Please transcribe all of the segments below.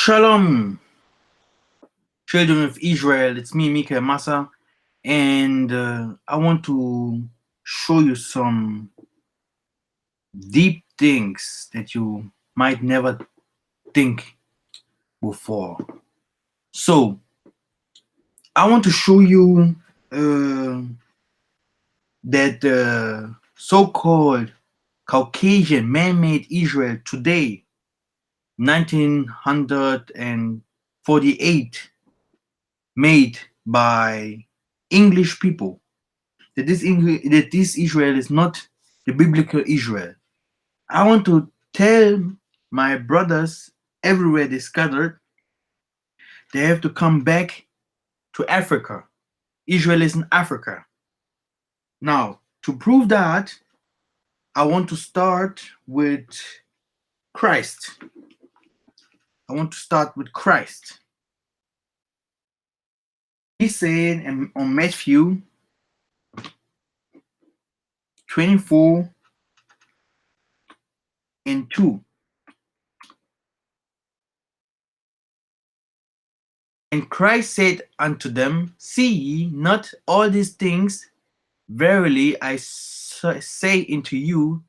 Shalom, children of Israel. It's me, Mikhael Massa, and I want to show you some deep things that you might never think before. So, I want to show you that so-called Caucasian man-made Israel today, 1948, made by English people, that this Israel is not the biblical Israel. I want to tell my brothers everywhere they scattered, they have to come back to Africa. Israel is in Africa. Now, to prove that, I want to start with Christ. I want to start with Christ. He said on Matthew 24:2. And Christ said unto them, See ye not all these things? Verily I say unto you,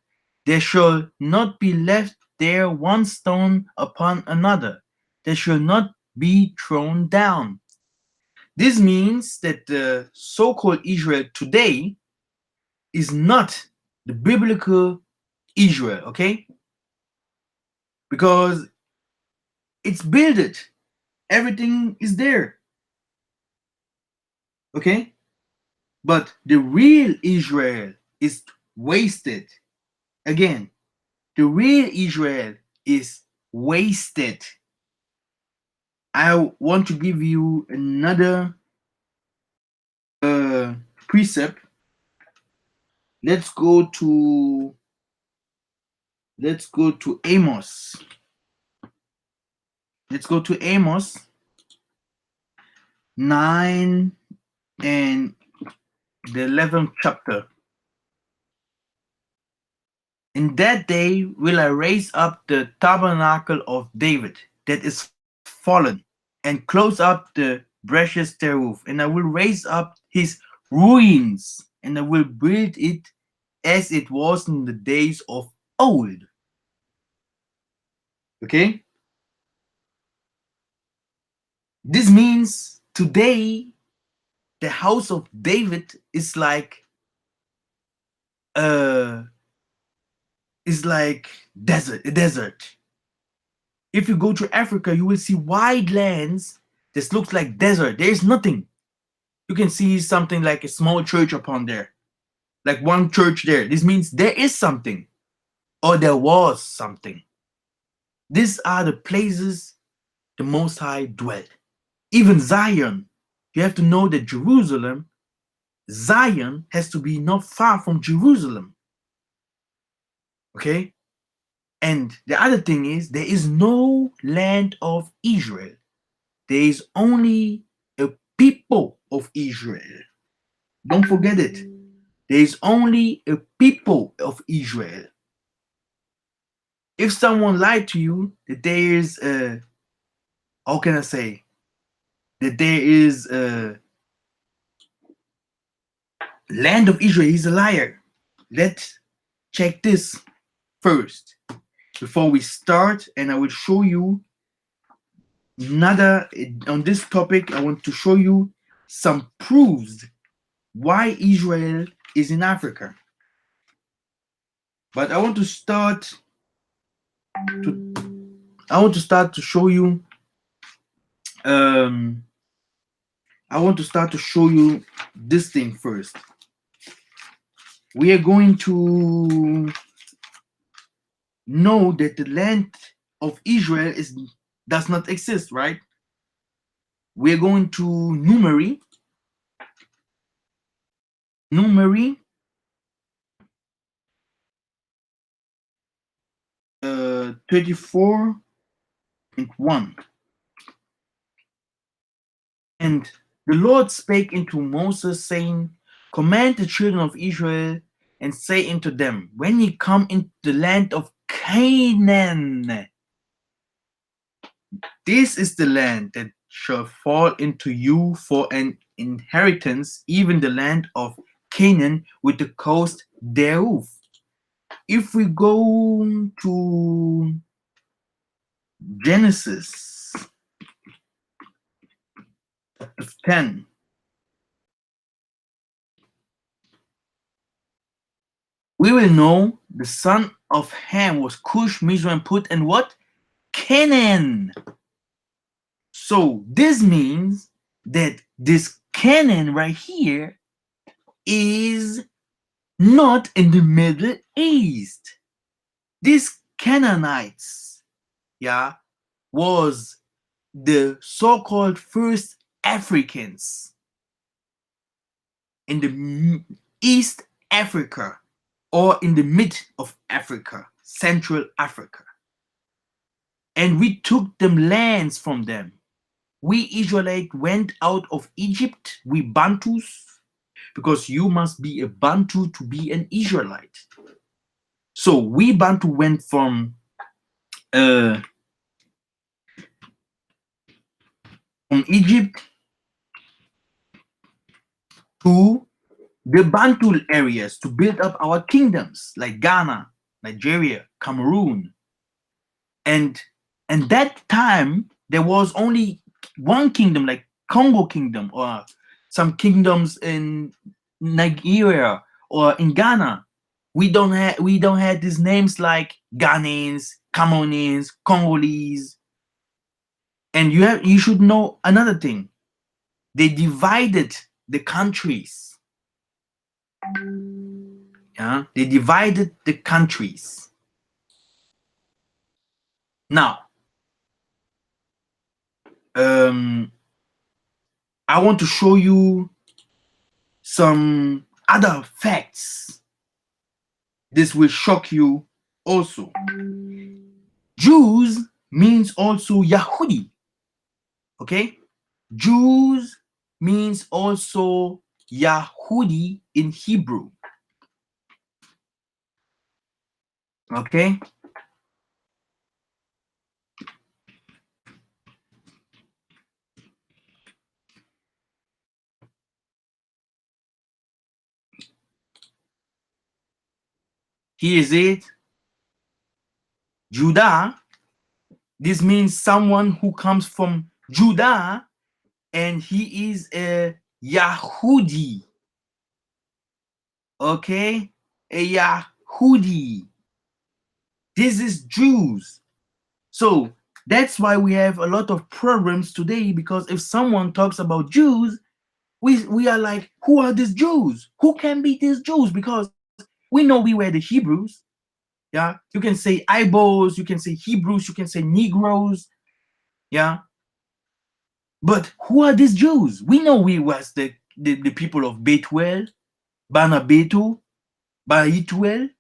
there shall not be left there one stone upon another, that shall not be thrown down. This means that the so-called Israel today is not the biblical Israel, okay? Because it's builded. Everything is there. Okay? But the real Israel is wasted. Again, the real Israel is wasted. I want to give you another precept. Let's go to Amos. Let's go to Amos 9 and the 11th chapter. In that day will I raise up the tabernacle of David that is fallen, and close up the breaches thereof, and I will raise up his ruins, and I will build it as it was in the days of old. Okay? This means today the house of David is like a desert. If you go to Africa, you will see wide lands that looks like desert. There is nothing. You can see something like a small church upon there, like one church there. This means there is something, or there was something. These are the places the Most High dwelt. Even Zion, you have to know that Zion has to be not far from Jerusalem. Okay? And the other thing is, there is no land of Israel. There is only a people of Israel. Don't forget it. There is only a people of Israel. If someone lied to you that there is a, how can I say, that there is a land of Israel, he's a liar. Let's check this first before we start, and I will show you another on this topic. I want to show you some proofs why Israel is in Africa. But I want to start to show you this thing first. We are going to know that the land of Israel does not exist, right? We're going to Numeri 34:1. And the Lord spake unto Moses, saying, Command the children of Israel, and say unto them, when ye come into the land of Canaan, This is the land that shall fall into you for an inheritance, even the land of Canaan with the coast thereof. If we go to Genesis 10, we will know the son of Ham was Cush, Mizraim, Put, and what? Canaan. So this means that this Canaan right here is not in the Middle East. These Canaanites, yeah, was the so-called first Africans in the East Africa or in the mid of Africa, Central Africa. And we took them lands from them. We Israelites went out of Egypt, we Bantus, because you must be a Bantu to be an Israelite. So we Bantu went from Egypt to the Bantu areas to build up our kingdoms like Ghana, Nigeria, Cameroon. And that time there was only one kingdom, like Congo Kingdom, or some kingdoms in Nigeria or in Ghana. We don't have these names like Ghanaians, Cameroonians, Congolese. And you should know another thing. They divided the countries. Yeah, they divided the countries. Now, I want to show you some other facts. This will shock you also. Jews means also Yahudi. Okay? Jews means also Yahudi in Hebrew. Okay? Here is it. Judah. This means someone who comes from Judah, and he is a Yahudi. Okay? A Yahudi. This is Jews. So that's why we have a lot of problems today, because if someone talks about Jews, we are like, who are these Jews? Who can be these Jews? Because we know we were the Hebrews. Yeah, you can say Ibos, you can say Hebrews, you can say Negroes. Yeah, but who are these Jews? We know we was the people of Bethuel, Bana Betu, Baituel,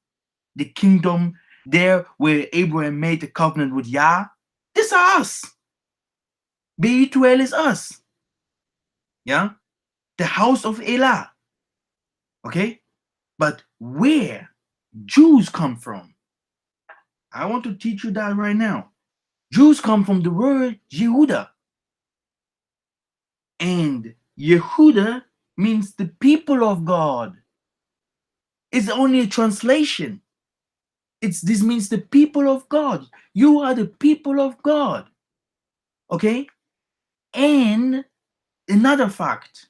the kingdom there where Abraham made a covenant with Yah. This are us. Betuel is us. Yeah, the house of Elah. Okay, but where Jews come from? I want to teach you that right now. Jews come from the word Yehuda. And Yehuda means the people of God. It's only a translation. This means the people of God. You are the people of God. Okay? And another fact,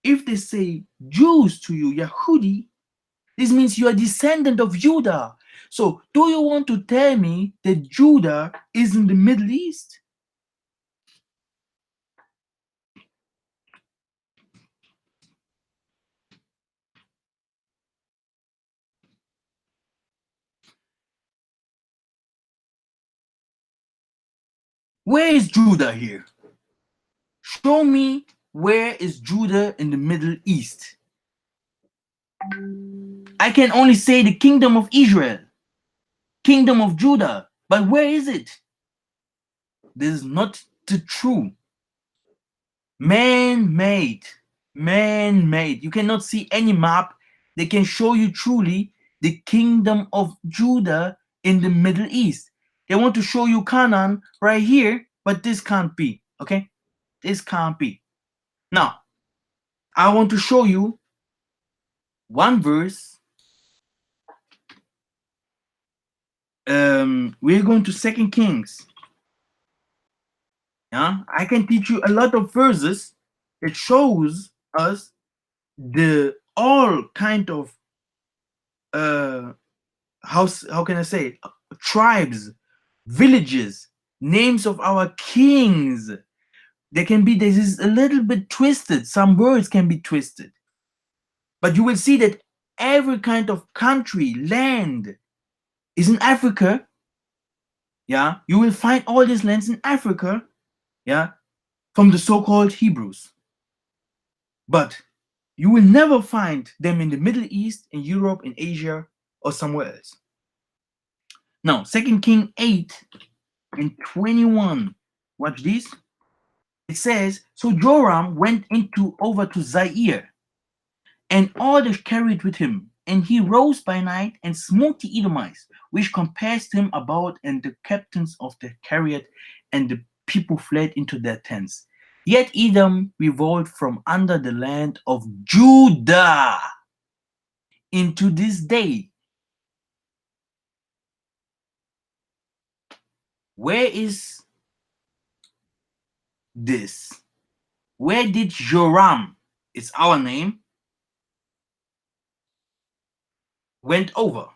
if they say Jews to you, Yahudi, this means you are descendant of Judah. So do you want to tell me that Judah is in the Middle East? Where is Judah here? Show me where is Judah in the Middle East. I can only say the kingdom of Israel, kingdom of Judah, but where is it? This is not the true. Man-made. You cannot see any map that can show you truly the kingdom of Judah in the Middle East. They want to show you Canaan right here, but this can't be. Okay, this can't be. Now, I want to show you one verse. We're going to Second Kings. Yeah, I can teach you a lot of verses that shows us the all kind of how can I say tribes, villages, names of our kings. This is a little bit twisted. Some words can be twisted, but you will see that every kind of country, land is in Africa. Yeah, you will find all these lands in Africa. Yeah, from the so-called Hebrews, but you will never find them in the Middle East, in Europe, in Asia, or somewhere else. Now, 2 King 8 and 21. Watch this. It says, so Joram went over to Zaire, and all the carried with him, and he rose by night and smote the Edomites, which compassed him about, and the captains of the chariot, and the people fled into their tents. Yet Edom revolted from under the land of Judah into this day. Where is this? Where did Joram, it's our name, went over?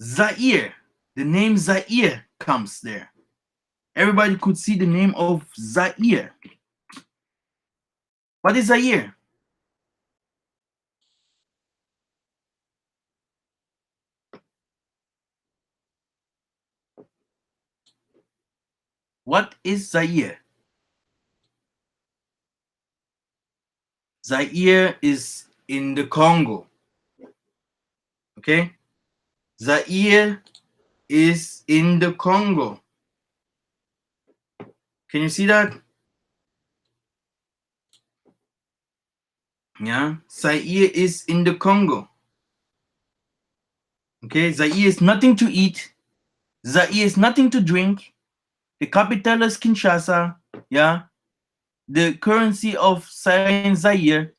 Zaire, the name Zaire comes there. Everybody could see the name of Zaire. What is Zaire? What is Zaire? Zaire is in the Congo. Okay? Zaire is in the Congo. Can you see that? Yeah, Zaire is in the Congo. Okay, Zaire is nothing to eat. Zaire is nothing to drink. The capital is Kinshasa. Yeah, the currency of Zaire.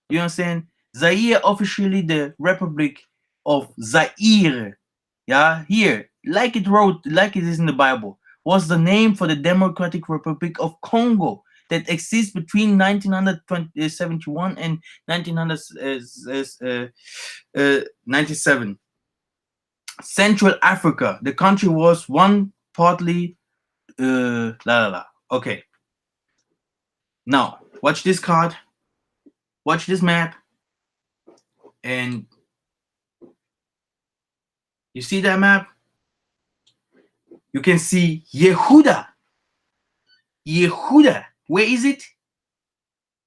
You understand? Zaire officially the Republic of Zaire. Yeah, here, like it is in the Bible, was the name for the Democratic Republic of Congo that exists between 1971 and 1997. Central Africa, the country was one partly Okay. Now, watch this card. Watch this map. And you see that map? You can see Yehuda. Yehuda. Where is it?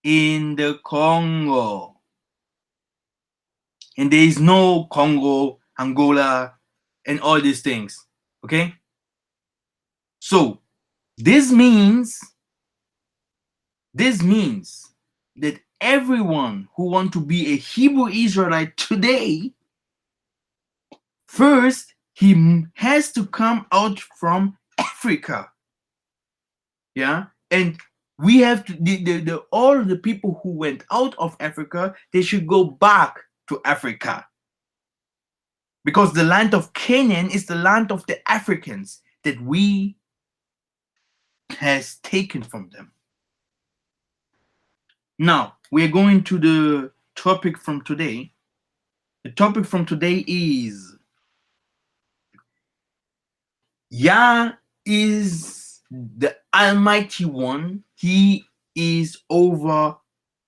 In the Congo. And there is no Congo, Angola, and all these things. Okay? So this means that everyone who wants to be a Hebrew Israelite today, first he has to come out from Africa. Yeah, and we have to all the people who went out of Africa, they should go back to Africa, because the land of Canaan is the land of the Africans that we has taken from them. Now we're going to the topic from today. The topic from today is Yah is the Almighty One. He is over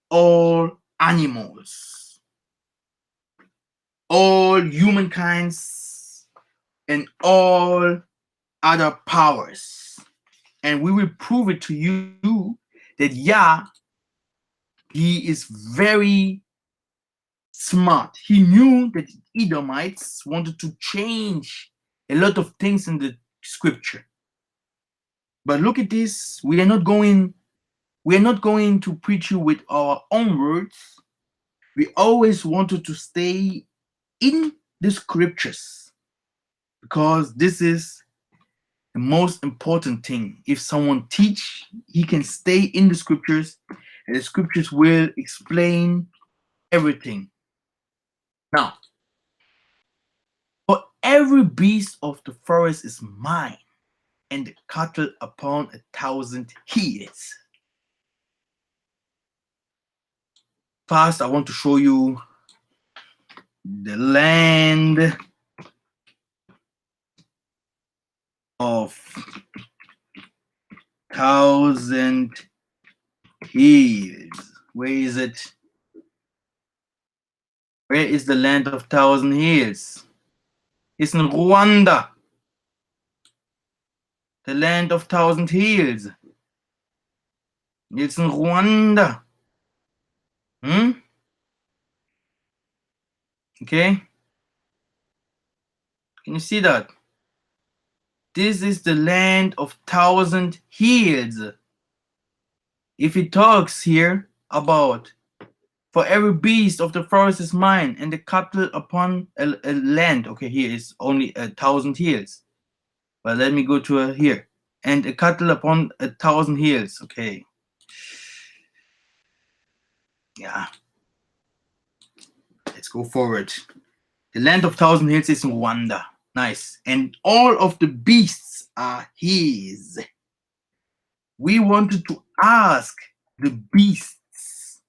all animals, all humankinds, and all other powers. And we will prove it to you that Yah, he is very smart. He knew that Edomites wanted to change a lot of things in the scripture. But look at this. We are not going to preach you with our own words. We always wanted to stay in the scriptures, because this is the most important thing. If someone teach, he can stay in the scriptures, and the scriptures will explain everything. Now, for every beast of the forest is mine, and the cattle upon 1,000 hills. First, I want to show you the land of 1,000 hills. Where is it? Where is the land of 1,000 hills? It's in Rwanda. The land of 1,000 hills. It's in Rwanda. Okay? Can you see that? This is the land of 1,000 hills. If it talks here about for every beast of the forest is mine, and the cattle upon a land. Okay, here is only 1,000 hills. But let me go to here. And a cattle upon 1,000 hills. Okay. Yeah. Let's go forward. The land of 1,000 hills is in Rwanda. Nice. And all of the beasts are his. We wanted to ask the beasts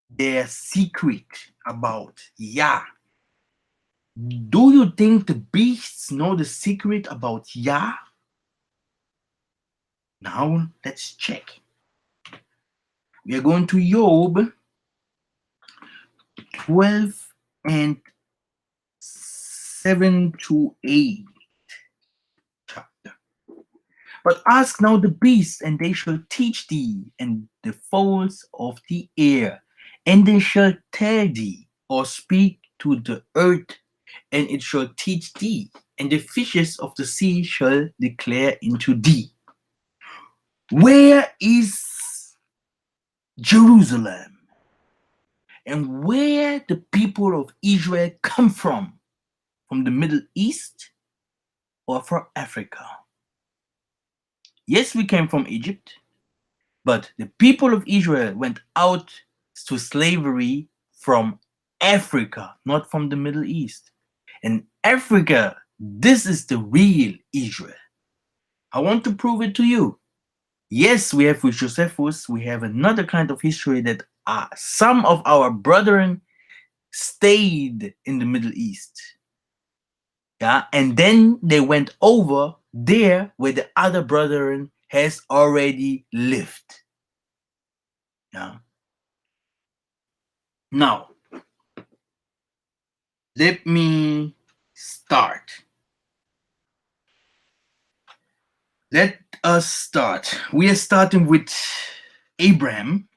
their secret about Yah. Do you think the beasts know the secret about Yah? Now let's check. We are going to Job 12 and 7 to 8 chapter. But ask now the beasts, and they shall teach thee, and the fowls of the air, and they shall tell thee, or speak to the earth, and it shall teach thee, and the fishes of the sea shall declare unto thee. Where is Jerusalem? And where the people of Israel come from? From the Middle East or from Africa? Yes, we came from Egypt, but the people of Israel went out to slavery from Africa, not from the Middle East. And Africa, this is the real Israel. I want to prove it to you. Yes, we have with Josephus, we have another kind of history that some of our brethren stayed in the Middle East. Yeah, and then they went over there where the other brethren has already lived. Yeah. Now, let me start. Let us start. We are starting with Abraham.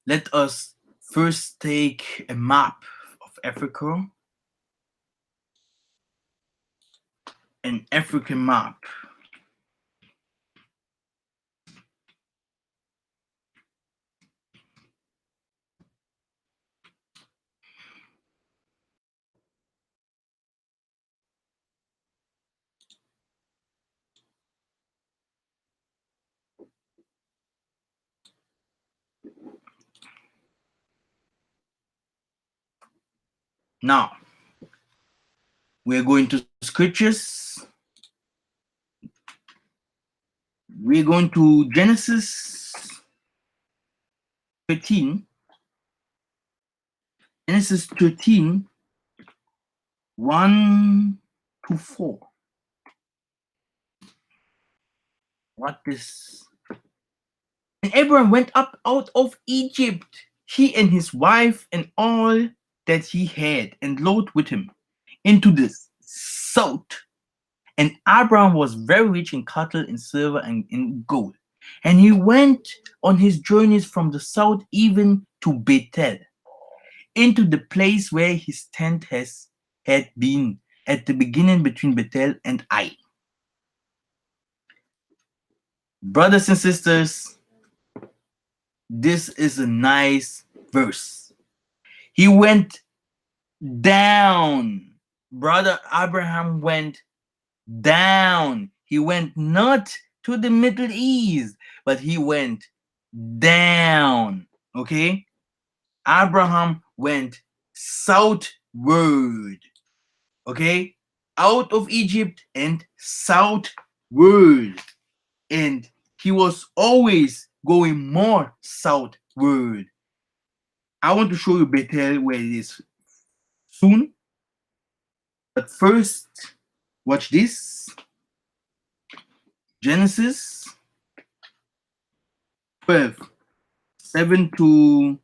Let us first take a map of Africa. An African map. Now, we're going to scriptures. We're going to Genesis 13. Genesis 13, 1 to 4. What is? And Abraham went up out of Egypt, he and his wife and all that he had, and Lot with him, into the south. And Abraham was very rich in cattle, in silver, and in gold. And he went on his journeys from the south even to Bethel, into the place where his tent had been at the beginning between Bethel and Ai. Brothers and sisters, this is a nice verse. He went down. Brother Abraham went down. He went not to the Middle East, but he went down. Okay? Abraham went southward. Okay? Out of Egypt and southward. And he was always going more southward. I want to show you Bethel where it is soon. But first, watch this. Genesis 12, 7 to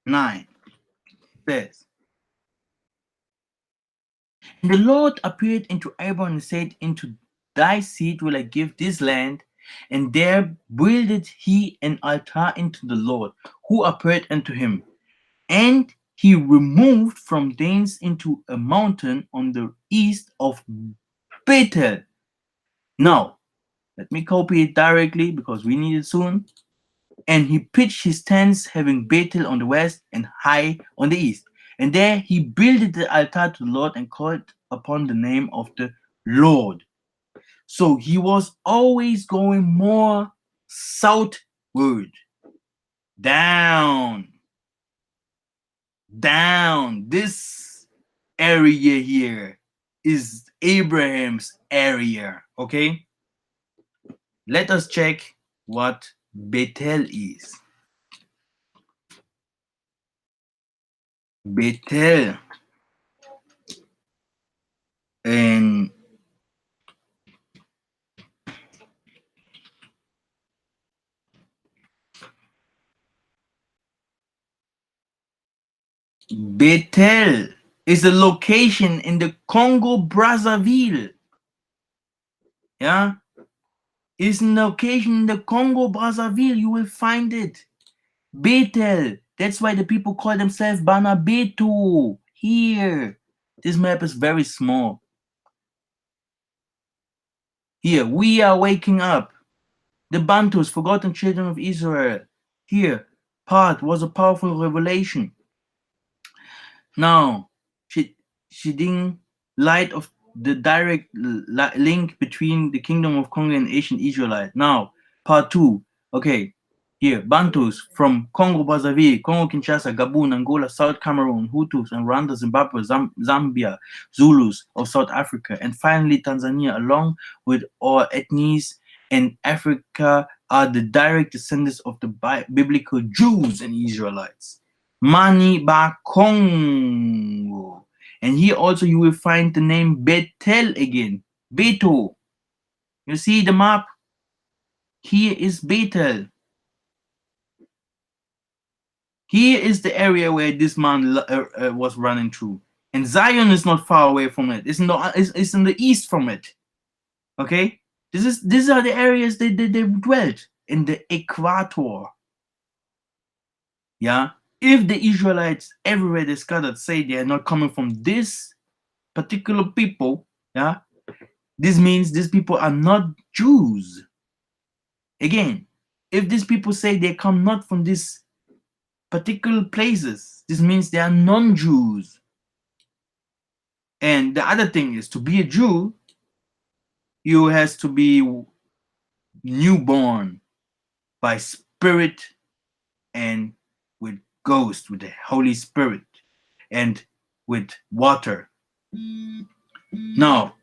9 says, And the Lord appeared unto Abram and said, Into thy seed will I give this land. And there builded he an altar unto the Lord, who appeared unto him. And he removed from thence into a mountain on the east of Bethel. Now, let me copy it directly because we need it soon. And he pitched his tents, having Bethel on the west and Hai on the east. And there he builded the altar to the Lord and called upon the name of the Lord. So he was always going more southward, down. This area here is Abraham's area. Okay, let us check what Bethel is. Bethel, and Bethel is a location in the Congo Brazzaville. Yeah, it's a location in the Congo Brazzaville. You will find it. Bethel. That's why the people call themselves Banabetu. Here. This map is very small. Here, we are waking up. The Bantus, forgotten children of Israel. Here, part was a powerful revelation. Now, shedding light of the direct link between the kingdom of Congo and ancient Israelite. Now, part 2. Okay, here, Bantus from Congo, Brazzaville, Congo, Kinshasa, Gabon, Angola, South Cameroon, Hutus, and Rwanda, Zimbabwe, Zambia, Zulus of South Africa, and finally Tanzania, along with all ethnies in Africa, are the direct descendants of the biblical Jews and Israelites. Mani ba Congo. And here also you will find the name Bethel again. Beto. You see the map? Here is Bethel. Here is the area where this man was running through. And Zion is not far away from it. It's in the east from it. Okay? These are the areas they dwelt in the equator. Yeah? If the Israelites everywhere they scattered say they are not coming from this particular people, yeah, this means these people are not Jews. Again, if these people say they come not from these particular places, this means they are non-Jews. And the other thing is, to be a Jew, you has to be newborn by spirit and with ghost, with the Holy Spirit and with water. Now,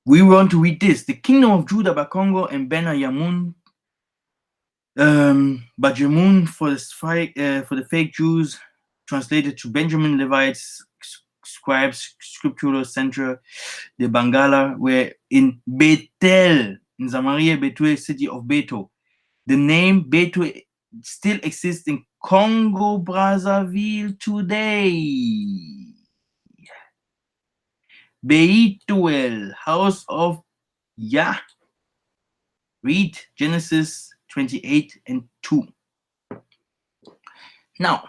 we want to read this. The kingdom of Judah by Congo and Ben Yamun, Bajamun for the fake Jews, translated to Benjamin Levites, scribes, scriptural center, the Bangala, were in Bethel, in Samaria, Betue, city of Beto. The name Beto still exists in Congo Brazzaville today. Beituel, house of Yah. Read Genesis 28 and 2. Now,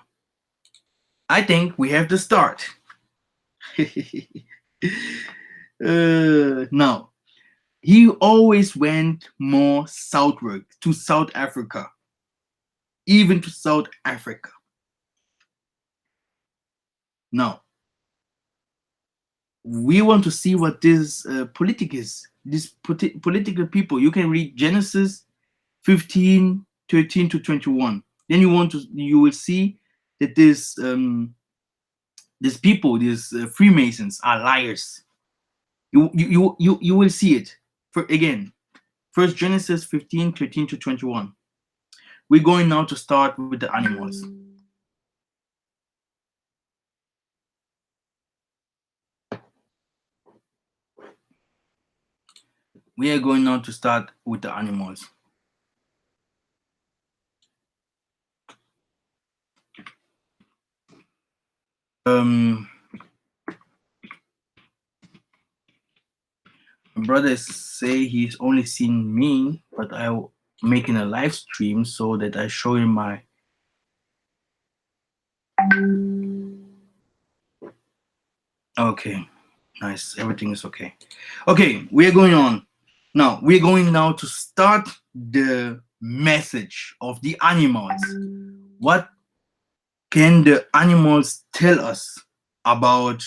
I think we have to start. Now, he always went more southward to South Africa, even to South Africa. Now, we want to see what this politicus, this political people. You can read Genesis 15, 13 to 21. Then you will see that these people, these Freemasons, are liars. You will see it. For again, first Genesis 15, 13 to 21. We're going now to start with the animals. We are going now to start with the animals. My brother say he's only seen me, but I'm making a live stream so that I show him my. Okay, nice. Everything is okay. Okay, we're going on. Now, we're going now to start the message of the animals. What can the animals tell us about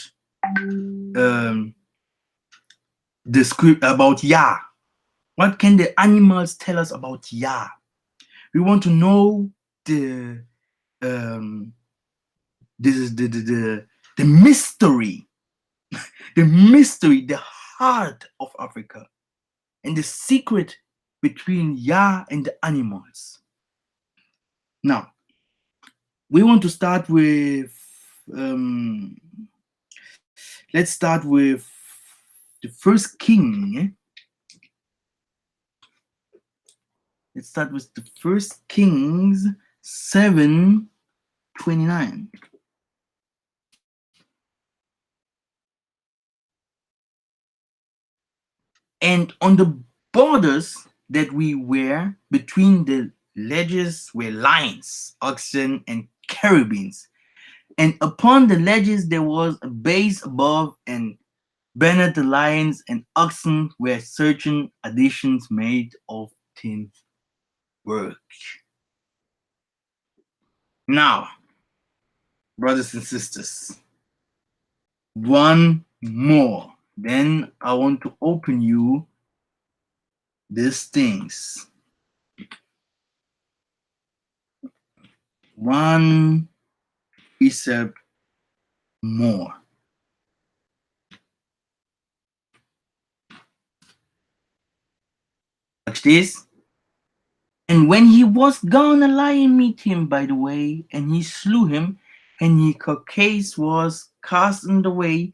the script, about Yah? What can the animals tell us about Yah? We want to know the mystery, the mystery, the heart of Africa, and the secret between Yah and the animals. Now, we want to start with, let's start with the first king. Let's start with the first Kings 7:29. And on the borders that we were between the ledges were lions, oxen, and cherubins. And upon the ledges there was a base above, and beneath the lions and oxen were certain additions made of tin work. Now, brothers and sisters, one more. Then I want to open you these things. One precept more. Watch this. And when he was gone, a lion met him by the way, and he slew him, and his carcass was cast in the way,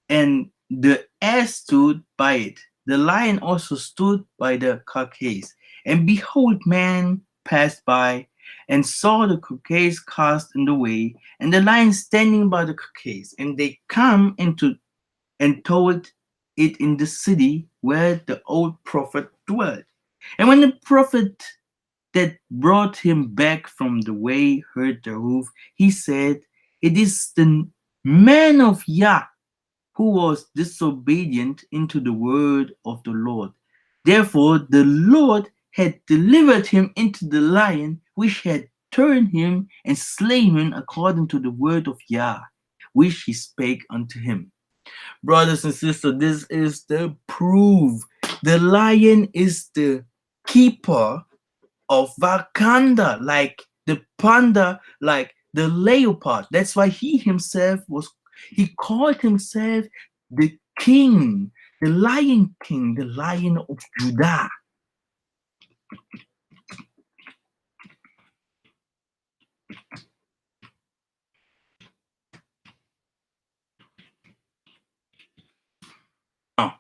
and the ass stood by it. The lion also stood by the carcass. And behold, man passed by and saw the carcass cast in the way, and the lion standing by the carcass. And they come into and told it in the city where the old prophet dwelt. And when the prophet that brought him back from the way heard the roof, he said, it is the man of Yah who was disobedient into the word of the Lord. Therefore the Lord had delivered him into the lion, which had turned him and slain him according to the word of Yah, which he spake unto him. Brothers and sisters, this is the proof. The lion is the keeper of Wakanda, like the panda, like the leopard. That's why he called himself the king, the lion king, the lion of Judah. Now,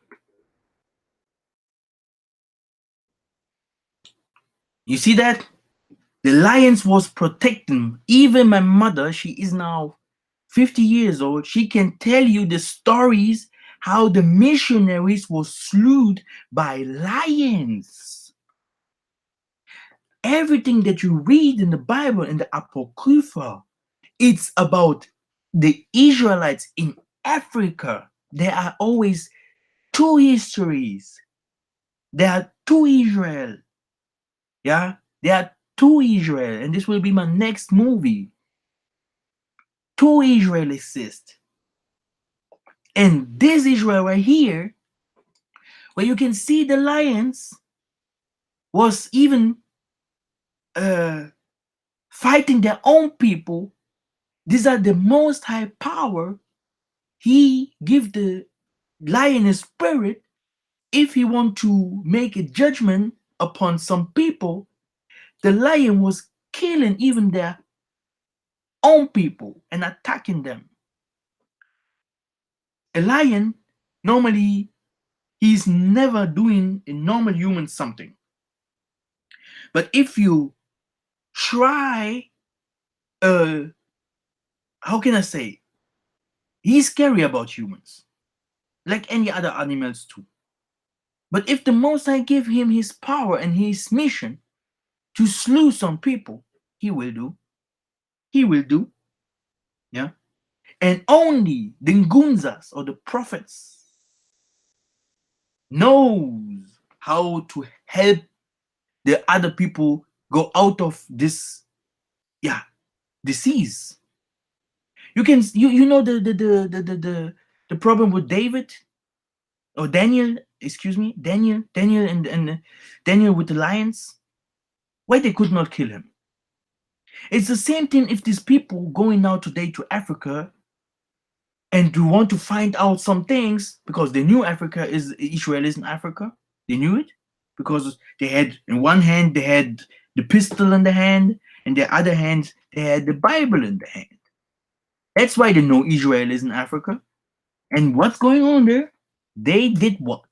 you see that? The lions was protecting. Even my mother, she is now 50 years old, she can tell you the stories how the missionaries were slaughtered by lions. Everything that you read in the Bible, in the Apocrypha, it's about the Israelites in Africa. There are always two histories. There are two Israel. Yeah, there are two Israel, and this will be my next movie. Two Israel exist. And this Israel right here, where you can see the lions was even fighting their own people. These are the most high power. He give the lion a spirit. If he want to make a judgment upon some people, the lion was killing even their own people and attacking them. A lion, normally, he's never doing a normal human something. But if you try, how can I say, he's scary about humans, like any other animals too. But if the Most High give him his power and his mission to slew some people, he will do. He will do. Yeah. And only the Ngunzas or the prophets knows how to help the other people go out of this, yeah, disease. You can you know the problem with David or Daniel, excuse me, Daniel and Daniel with the lions. Why they could not kill him? It's the same thing if these people going now today to Africa and to want to find out some things because they knew Africa is Israel is in Africa. They knew it because they had in one hand they had the pistol in the hand, and the other hand they had the Bible in the hand. That's why they know Israel is in Africa. And what's going on there? They did what?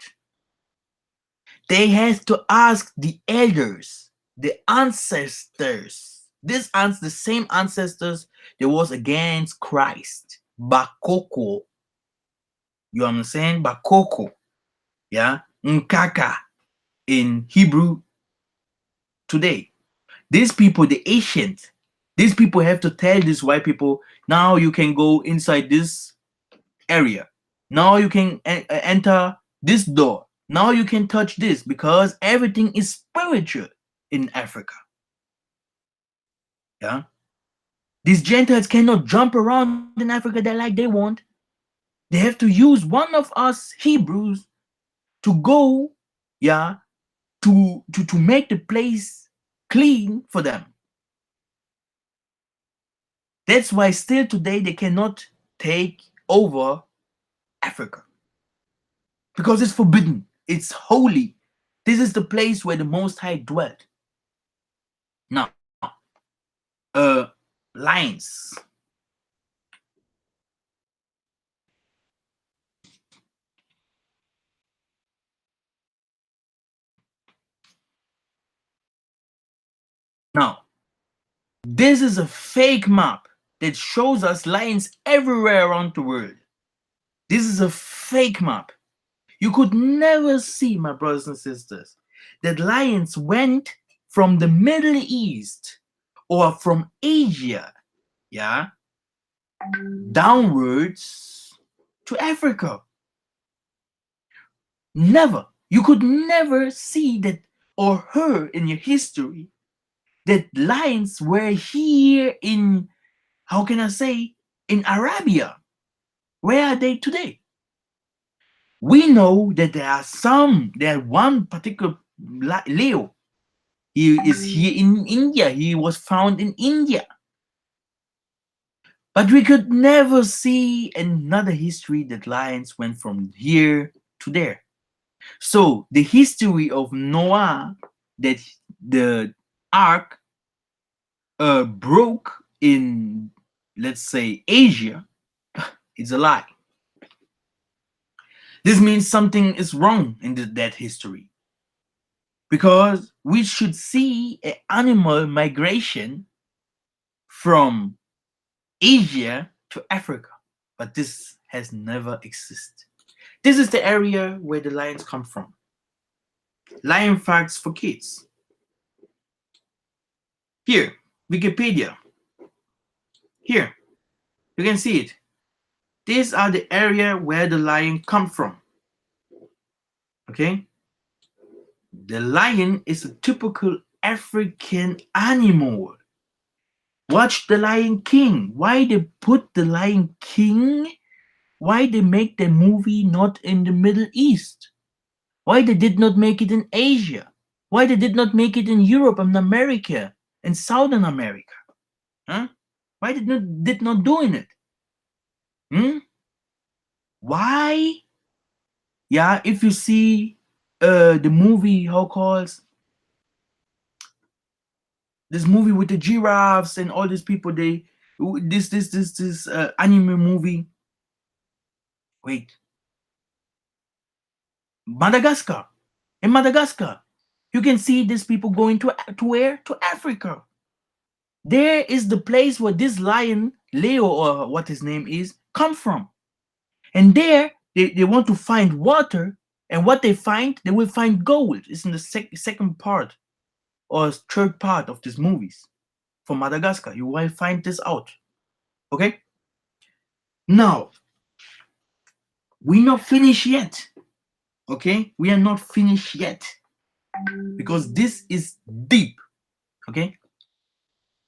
They had to ask the elders, the ancestors. The same ancestors that was against Christ. Bakoko. You understand? Bakoko. Yeah. Nkaka in Hebrew today. These people, the ancient, these people have to tell these white people, now you can go inside this area. Now you can enter this door. Now you can touch this because everything is spiritual in Africa. Yeah. These Gentiles cannot jump around in Africa like they want. They have to use one of us Hebrews to go, yeah, to make the place clean for them. That's why still today they cannot take over Africa. Because it's forbidden. It's holy. This is the place where the Most High dwelt. Now, lions. Now, this is a fake map that shows us lions everywhere around the world. This is a fake map. You could never see, my brothers and sisters, that lions went from the Middle East or from Asia, yeah, downwards to Africa. Never. You could never see that or hear in your history that lions were here in, how can I say, in Arabia. Where are they today? We know that there one particular Leo. He is here in India. He was found in India. But we could never see another history that lions went from here to there. So the history of Noah, that the ark broke in, let's say, Asia, is a lie. This means something is wrong in that history. Because we should see an animal migration from Asia to Africa. But this has never existed. This is the area where the lions come from. Lion facts for kids. Here, Wikipedia. Here, you can see it. These are the area where the lion come from. Okay? The lion is a typical African animal. Watch the Lion King. Why they put the Lion King why they make the movie not in the Middle East? Why they did not make it in Asia? Why they did not make it in Europe and America and Southern America? Huh? Why did not doing it? Hmm? Why? Yeah, if you see the movie, how calls this movie with the giraffes and all these people, they this anime movie. Wait, Madagascar. In Madagascar, you can see these people going to where? To Africa. There is the place where this lion, Leo, or what his name is, come from. And there, they want to find water, and what they find, they will find gold. It's in the second part or third part of these movies from Madagascar. You will find this out. Okay? Now, we're not finished yet. Okay? We are not finished yet. Because this is deep. Okay?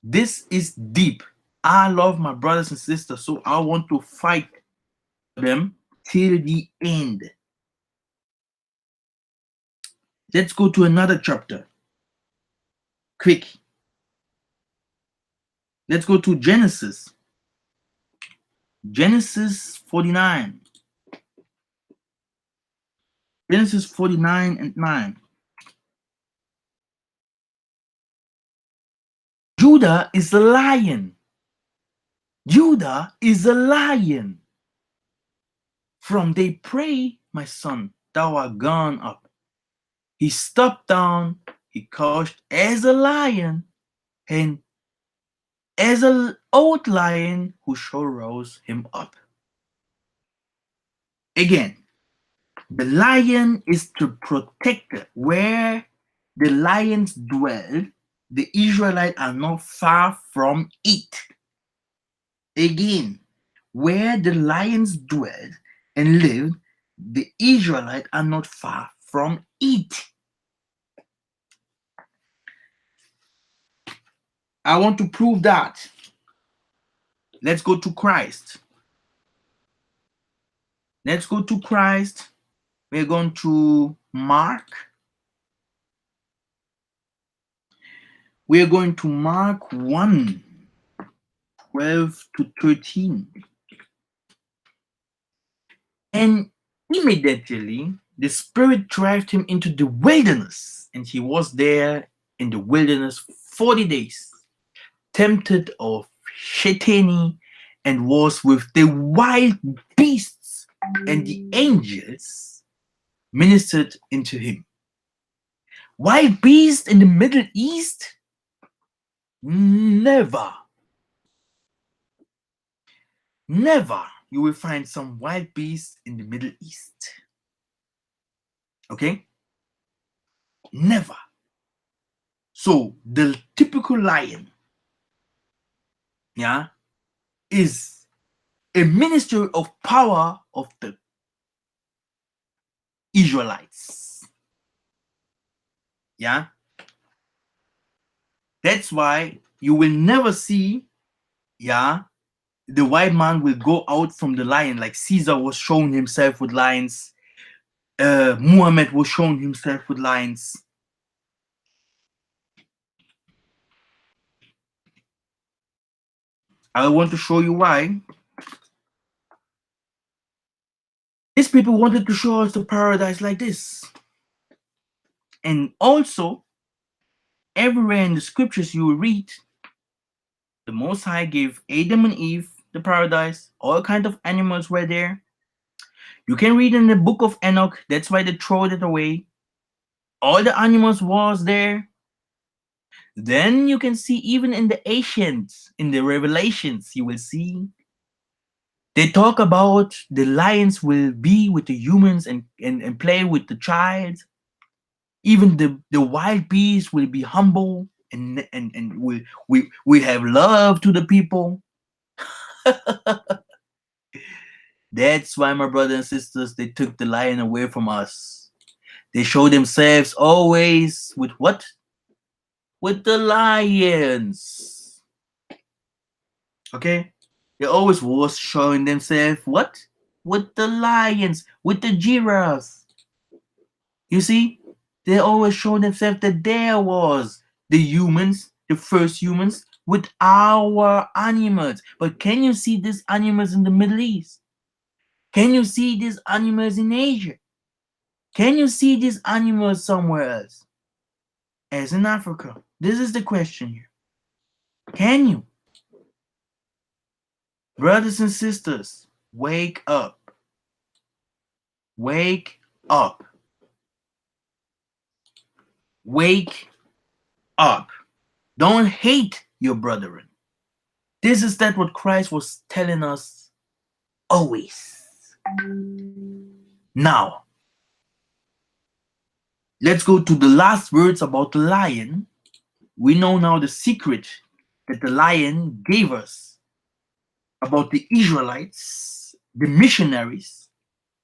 This is deep. I love my brothers and sisters, so I want to fight them till the end. Let's go to another chapter. Quick. Let's go to Genesis. Genesis 49. Genesis 49 and 9. Judah is a lion. Judah is a lion. From they prey, my son, thou art gone up. He stopped down, he couched as a lion, and as an old lion who shall rouse him up. Again, the lion is the protector. Where the lions dwell, the Israelites are not far from it. Again, where the lions dwell and live, the Israelites are not far from it. I want to prove that. Let's go to Christ. Let's go to Christ. We're going to Mark. We're going to Mark 1, 12 to 13. And immediately the Spirit dragged him into the wilderness, and he was there in the wilderness 40 days, tempted of Satan, and was with the wild beasts, and the angels ministered into him. Wild beasts in the Middle East? Never. Never you will find some wild beasts in the Middle East. Okay? Never. So the typical lion, yeah, is a ministry of power of the Israelites. Yeah. That's why you will never see, yeah, the white man will go out from the lion, like Caesar was showing himself with lions. Muhammad was showing himself with lions. I want to show you why. These people wanted to show us the paradise like this. And also, everywhere in the scriptures you will read, the Most High gave Adam and Eve the paradise. All kinds of animals were there. You can read in the book of Enoch. That's why they throw it away. All the animals was there. Then you can see even in the ancients, in the Revelations, you will see they talk about the lions will be with the humans and play with the child. Even the wild beasts will be humble and we have love to the people. That's why, my brothers and sisters, they took the lion away from us. They show themselves always with what? With the lions. Okay? They always was showing themselves what? with the lions, with the giraffes. You see, they always show themselves that there was the humans, the first humans, with our animals. But can you see these animals in the Middle East? Can you see these animals in Asia? Can you see these animals somewhere else? As in Africa? This is the question here. Can you? Brothers and sisters, wake up. Wake up. Wake up. Don't hate your brethren. This is that what Christ was telling us always. Now, let's go to the last words about the lion. We know now the secret that the lion gave us about the Israelites, the missionaries,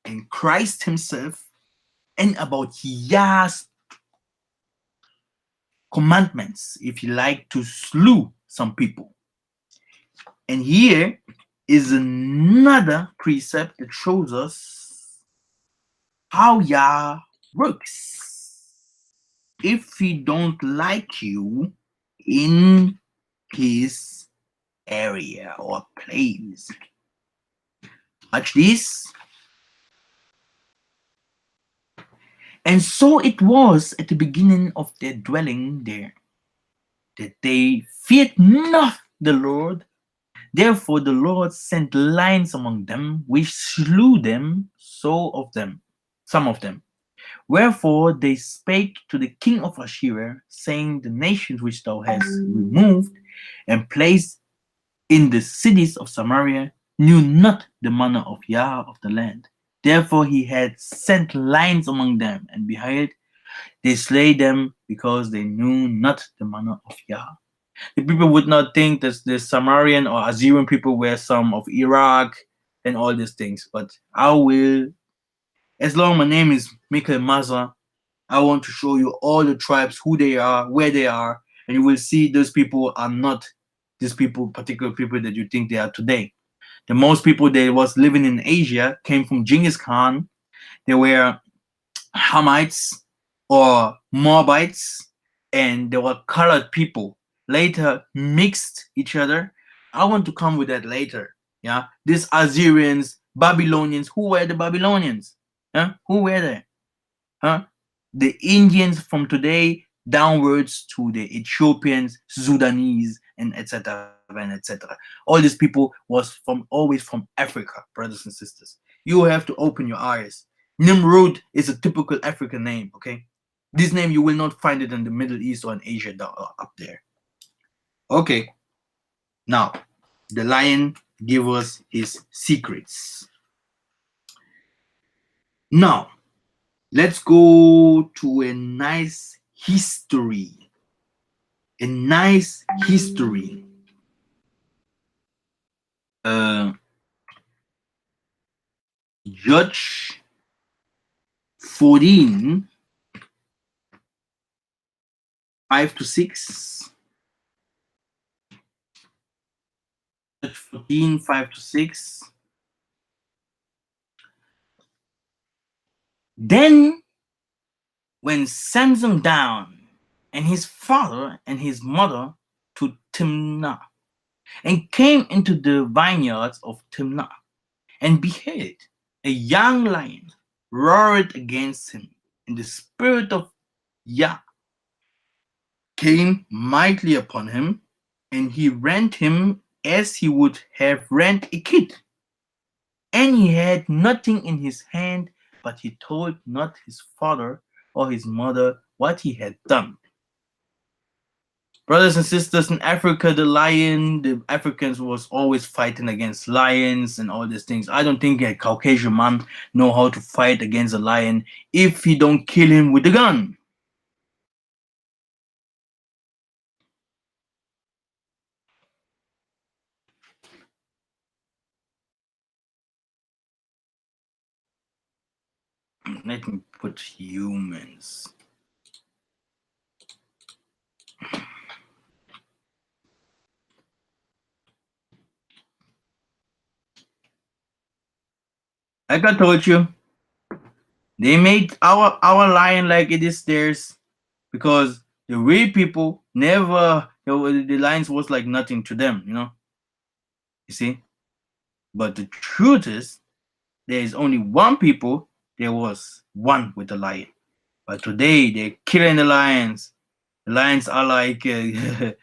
and Christ himself, and about Yah's commandments if you like to slew some people. And here is another precept that shows us how Yah works. If he don't like you in his area or place. Watch this. And so it was at the beginning of their dwelling there, that they feared not the Lord. Therefore the Lord sent lions among them, which slew them, some of them. Wherefore they spake to the king of Assyria, saying, the nations which thou hast removed and placed in the cities of Samaria knew not the manner of Yah of the land. Therefore he had sent lions among them, and behold, they slay them because they knew not the manner of Yah. The people would not think that the Samarian or Assyrian people were some of Iraq and all these things. But I will, as long as my name is Mikhael Massa, I want to show you all the tribes, who they are, where they are, and you will see those people are not these people, particular people that you think they are today. The most people that was living in Asia came from Genghis Khan. They were Hamites or Moabites, and they were colored people. Later mixed each other. I want to come with that later. Yeah, these Assyrians, Babylonians. Who were the Babylonians? Huh? Who were they? Huh? The Indians from today downwards to the Ethiopians, Sudanese, and etc. and etc. All these people was from always from Africa, brothers and sisters. You have to open your eyes. Nimrod is a typical African name, okay? This name you will not find it in the Middle East or in Asia up there. Okay, now the lion gives us his secrets. Now, let's go to a nice history. A nice history. Judge 14, 5 to 6. Judge 14, 5 to 6. Then went Samson down, and his father and his mother, to Timnah, and came into the vineyards of Timnah, and behold, a young lion roared against him, and the spirit of Yah came mightily upon him, and he rent him as he would have rent a kid. And he had nothing in his hand, but he told not his father or his mother what he had done. Brothers and sisters, in Africa, the Africans was always fighting against lions and all these things. I don't think a Caucasian man know how to fight against a lion if he don't kill him with a gun. Let me put humans. Like I told you, they made our lion like it is theirs because the real people never the lions was like nothing to them, you see. But the truth is, there is only one people. There was one with the lion, but today they're killing the lions. The lions are like a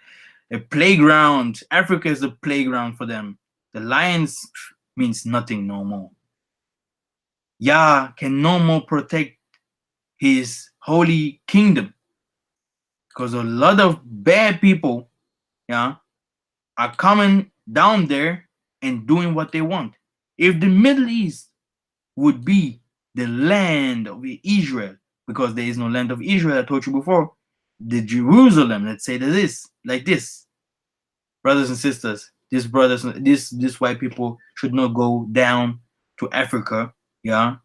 playground. Africa is a playground for them. The lions means nothing no more. Yah can no more protect his holy kingdom because a lot of bad people, yeah, are coming down there and doing what they want. If the Middle East would be the land of Israel, because there is no land of Israel, I told you before, the Jerusalem, let's say that is like this, brothers and sisters, this white people should not go down to Africa, yeah,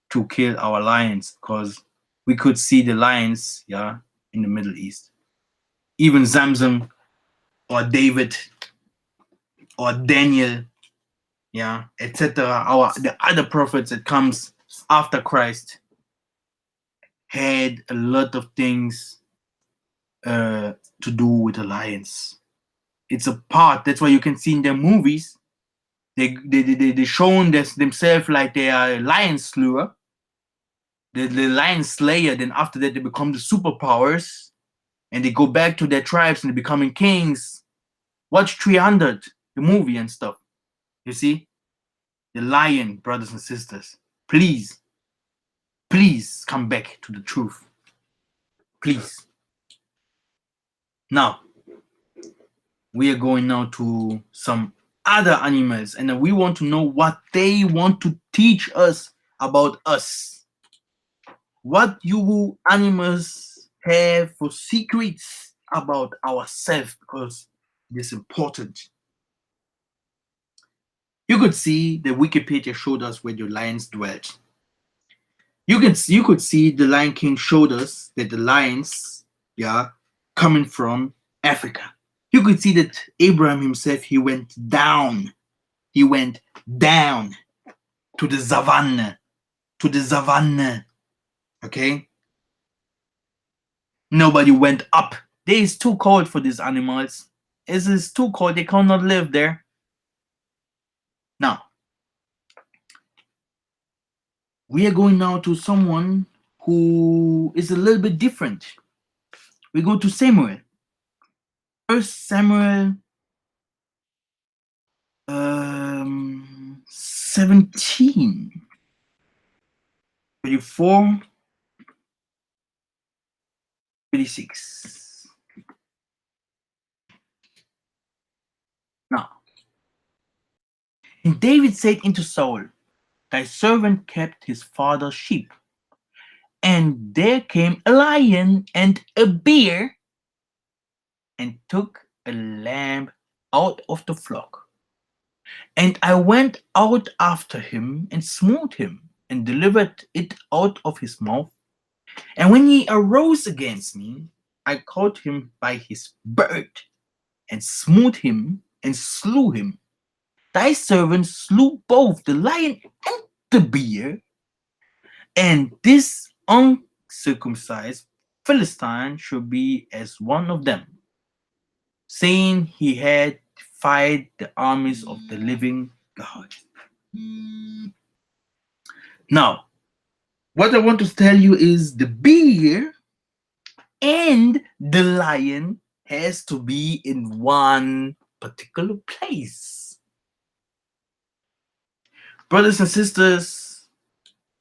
to kill our lions, because we could see the lions, yeah, in the Middle East. Even Zamzam or David or Daniel, yeah, etc. Our the other prophets that comes after Christ had a lot of things to do with the lions. It's a part. That's why you can see in their movies they shown themselves like they are a lion slewer, the lion slayer. Then after that they become the superpowers and they go back to their tribes and they're becoming kings. Watch 300, the movie and stuff. You see, the lion, brothers and sisters. Please, please come back to the truth. Please. Now, we are going now to some other animals and we want to know what they want to teach us about us. What you animals have for secrets about ourselves, because it is important. You could see the Wikipedia showed us where the lions dwelt. You could see the Lion King showed us that the lions, yeah, coming from Africa. You could see that Abraham himself, he went down. He went down to the savannah. To the savannah. Okay? Nobody went up. It is too cold for these animals. It is too cold. They cannot live there. Now, we are going now to someone who is a little bit different. We go to Samuel. First Samuel 17, 34, 36. Now, and David said unto Saul, thy servant kept his father's sheep, and there came a lion and a bear and took a lamb out of the flock. And I went out after him and smote him and delivered it out of his mouth. And when he arose against me, I caught him by his beard and smote him and slew him. Thy servant slew both the lion and the bear, and this uncircumcised Philistine should be as one of them, saying he had defied the armies of the living God. Now, what I want to tell you is the bear and the lion has to be in one particular place. Brothers and sisters,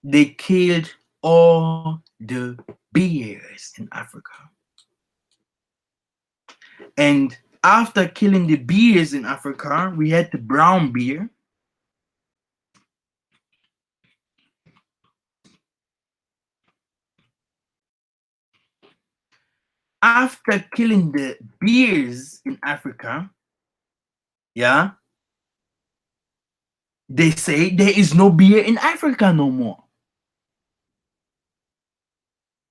they killed all the bears in Africa. And after killing the bears in Africa, we had the brown bear. After killing the bears in Africa, yeah, they say there is no bear in Africa no more.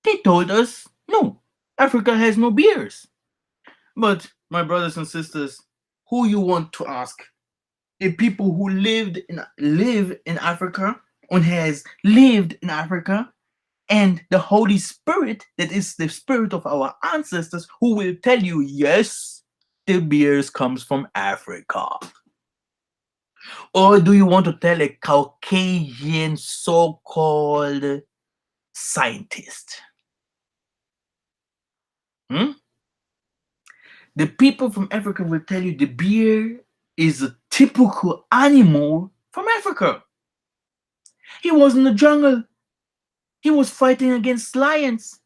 They told us, no, Africa has no bears. But my brothers and sisters, who you want to ask? The people who live in Africa and has lived in Africa, and the Holy Spirit, that is the spirit of our ancestors, who will tell you, yes, the beers comes from Africa? Or do you want to tell a Caucasian so-called scientist? The people from Africa will tell you the bear is a typical animal from Africa. He was in the jungle. He was fighting against lions.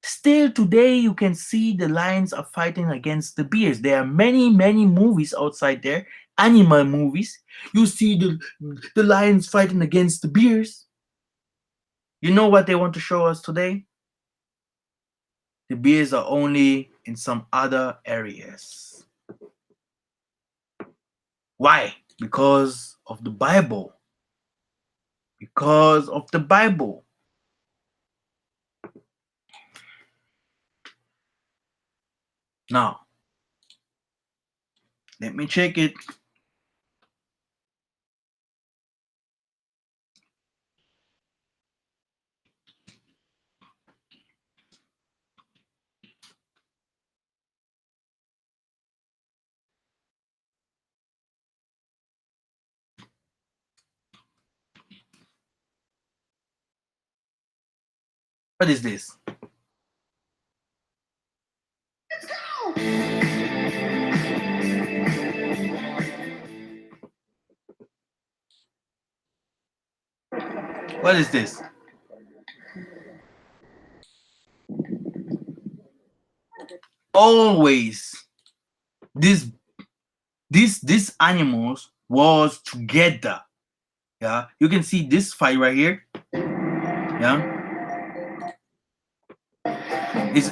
Still today, you can see the lions are fighting against the bears. There are many, many movies outside there, animal movies. You see the lions fighting against the bears. You know what they want to show us today? The bears are only in some other areas. Why? Because of the Bible. Because of the Bible. Now, let me check it. What is this? What is this? Always, these animals was together. Yeah, you can see this fight right here. Yeah, it's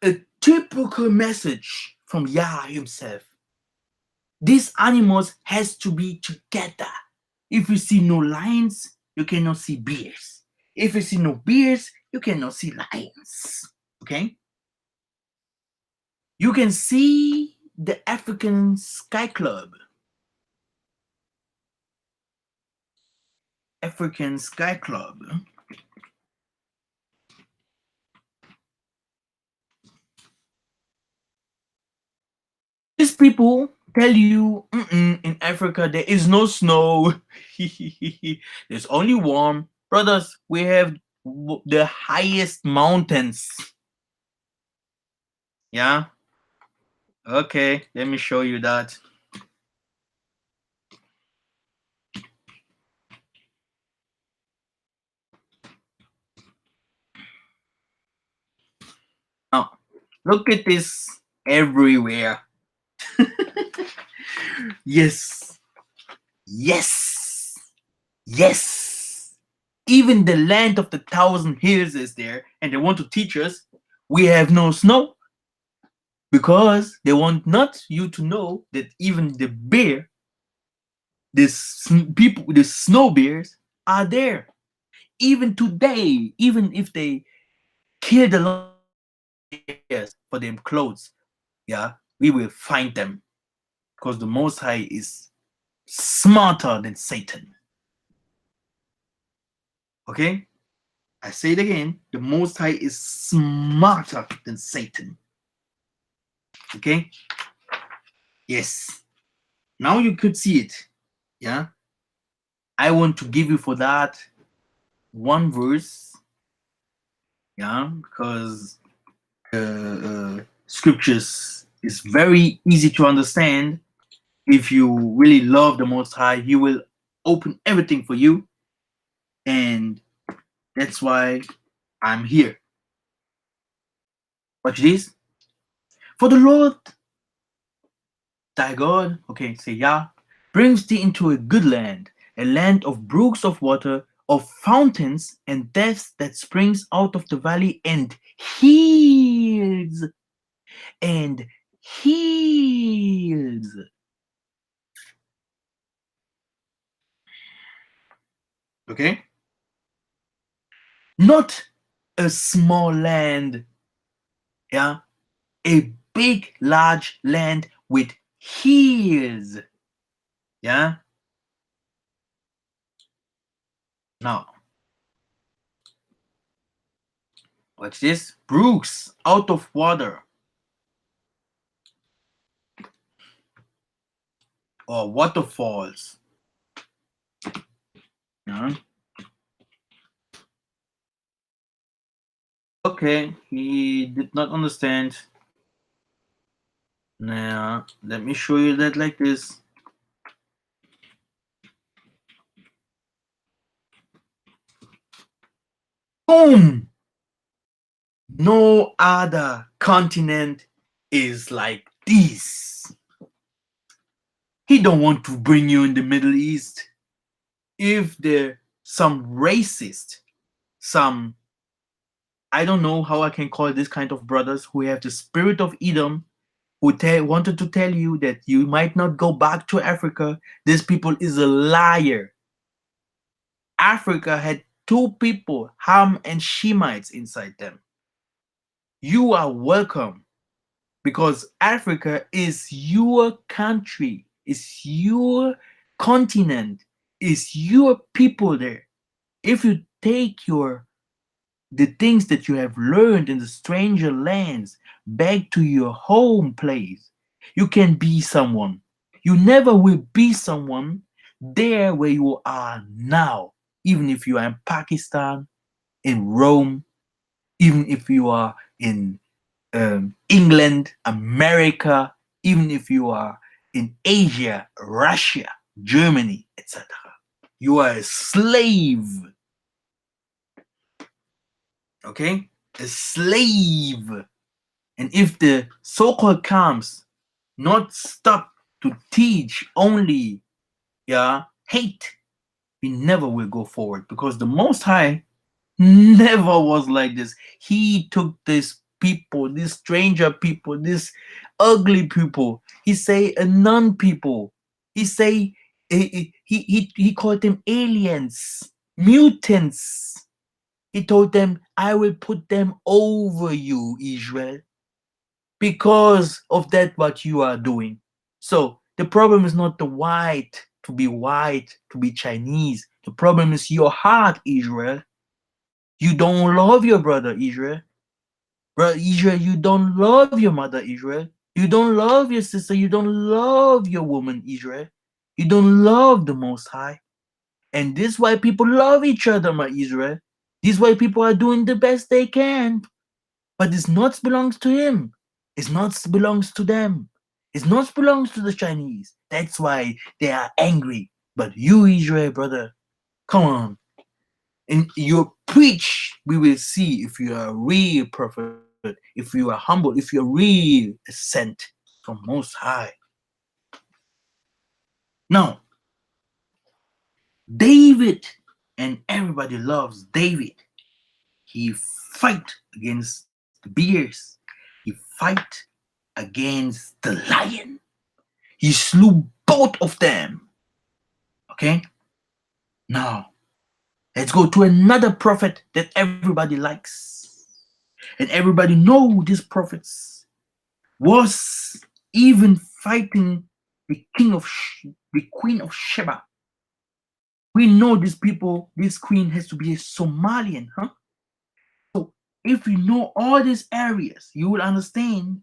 a typical message from Yah himself. These animals has to be together. If you see no lions, you cannot see bears. If you see no bears, you cannot see lions. Okay? You can see the African Sky Club. African Sky Club. These people tell you in Africa there is no snow. There's only warm. Brothers, we have the highest mountains. Yeah? Okay, let me show you that. Now, look at this everywhere. Yes. Yes. Yes. Even the land of the 1,000 hills is there, and they want to teach us we have no snow, because they want not you to know that even the bear, the snow bears are there. Even today, even if they kill the bears for them clothes, yeah, we will find them, because the Most High is smarter than Satan. Okay? I say it again, the Most High is smarter than Satan. Okay? Yes. Now you could see it. Yeah? I want to give you for that one verse. Yeah? Because scriptures is very easy to understand. If you really love the Most High, He will open everything for you. And that's why I'm here. Watch this. For the Lord thy God, okay, say Yah, brings thee into a good land, a land of brooks of water, of fountains and depths that springs out of the valley, and heals and heals. Okay? Not a small land, yeah, a big, large land with hills, yeah. Now, what's this? Brooks out of water or waterfalls, yeah. Okay, he did not understand. Now, let me show you that like this. Boom! No other continent is like this. He don't want to bring you in the Middle East. If there some racist, some, I don't know how I can call this kind of brothers who have the spirit of Edom, who wanted to tell you that you might not go back to Africa, this people is a liar. Africa had two people, Ham and Shemites, inside them. You are welcome, because Africa is your country, is your continent, is your people there. If you take the things that you have learned in the stranger lands back to your home place, you can be someone. You never will be someone there where you are now, even if you are in Pakistan, in Rome, even if you are in England, America, even if you are in Asia, Russia, Germany, etc. You are a slave. Okay? A slave. And if the so-called camps not stop to teach only, yeah, hate, we never will go forward, because the Most High never was like this. He took this people, these stranger people, this ugly people. He say a non people. He say he called them aliens, mutants. He told them, I will put them over you, Israel, because of that what you are doing. So the problem is not the white to be Chinese. The problem is your heart, Israel. You don't love your brother Israel. Brother Israel, you don't love your mother Israel. You don't love your sister. You don't love your woman Israel. You don't love the Most High. And this is why people love each other, my Israel. This is why people are doing the best they can. But this not belongs to him. It's not belongs to them. It's not belongs to the Chinese. That's why they are angry. But you, Israel, brother, come on. In your preach, we will see if you are a real prophet, if you are humble, if you are real sent from Most High. Now, David, and everybody loves David. He fight against the bears. He fight against the lion. He slew both of them. Okay? Now, let's go to another prophet that everybody likes. And everybody know these prophets was even fighting the the queen of Sheba. We know these people, this queen has to be a Somalian, huh? So if you know all these areas, you will understand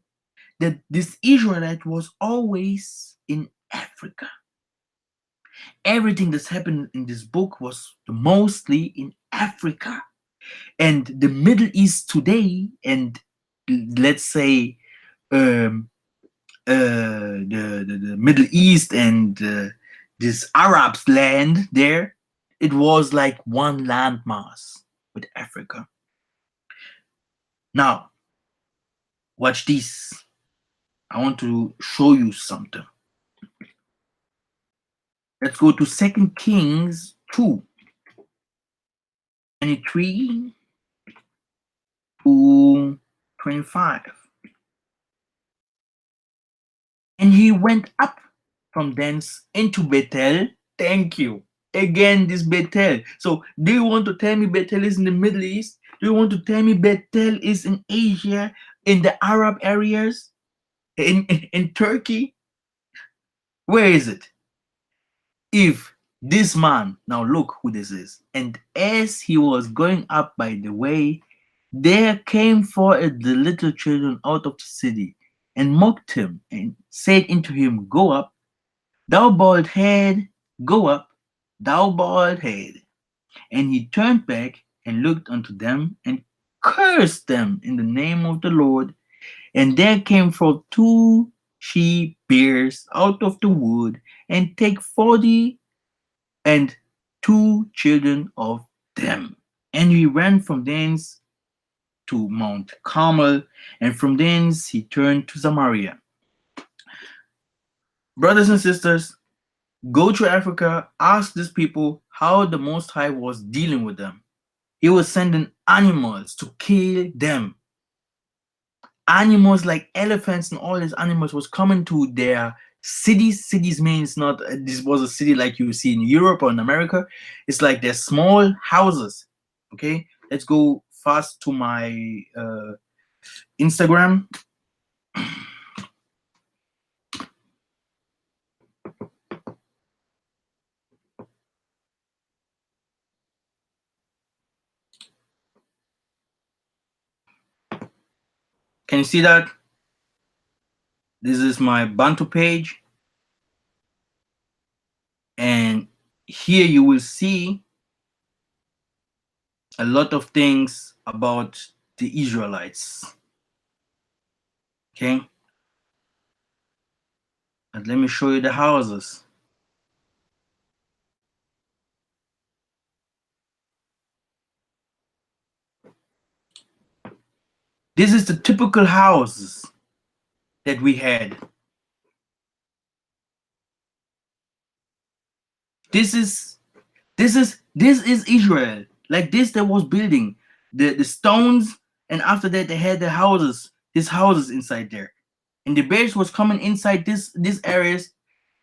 that this Israelite was always in Africa. Everything that's happened in this book was mostly in Africa. And the Middle East today, and let's say um, the Middle East and this Arabs land there, it was like one landmass with Africa. Now, watch this. I want to show you something. Let's go to 2 Kings 2, 23 to 25. And he went up from thence into Bethel. Thank you. Again, this Bethel. So, do you want to tell me Bethel is in the Middle East? Do you want to tell me Bethel is in Asia, in the Arab areas, in Turkey? Where is it? If this man, now look who this is, and as he was going up by the way, there came forth the little children out of the city, and mocked him, and said unto him, Go up, thou bald head, go up, thou bald head. And he turned back and looked unto them, and cursed them in the name of the Lord. And there came forth 2 she bears out of the wood, and take 42 children of them. And he ran from thence to Mount Carmel, and from thence he turned to Samaria. Brothers and sisters, go to Africa, ask these people how the Most High was dealing with them. He was sending animals to kill them. Animals like elephants and all these animals was coming to their cities. Cities means not this was a city like you see in Europe or in America. It's like they're small houses. Okay, let's go fast to my Instagram. Can you see that? This is my Bantu page, and here you will see a lot of things about the Israelites. Okay, and let me show you the houses. This is the typical houses that we had. This is Israel. Like this, that was building the stones, and after that they had the houses, his houses inside there. And the bears was coming inside these areas.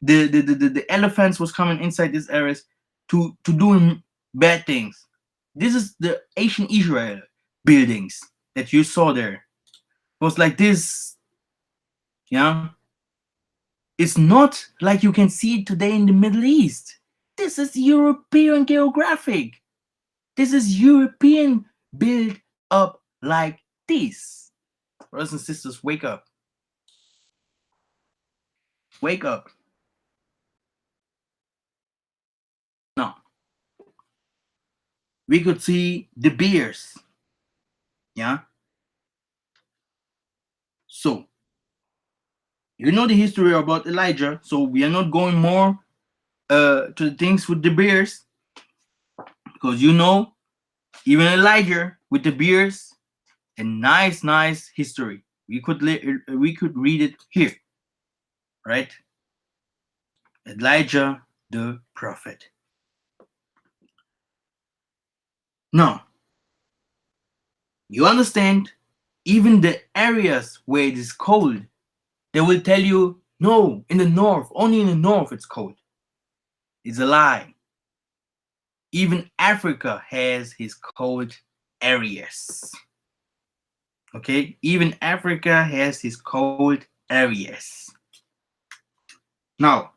The elephants was coming inside these areas to doing bad things. This is the ancient Israel buildings that you saw there. It was like this, yeah. It's not like you can see it today in the Middle East. This is European geographic. This is European built up like this. Brothers and sisters, wake up. Wake up. Now, we could see the bears. Yeah. So, you know the history about Elijah. So we are not going more to the things with the bears, because you know, even Elijah with the bears, a nice history. We could read it here, right? Elijah the prophet. Now, you understand, even the areas where it is cold, they will tell you, no, in the north, only in the north it's cold. It's a lie. Even Africa has his cold areas. Okay, even Africa has his cold areas. Now,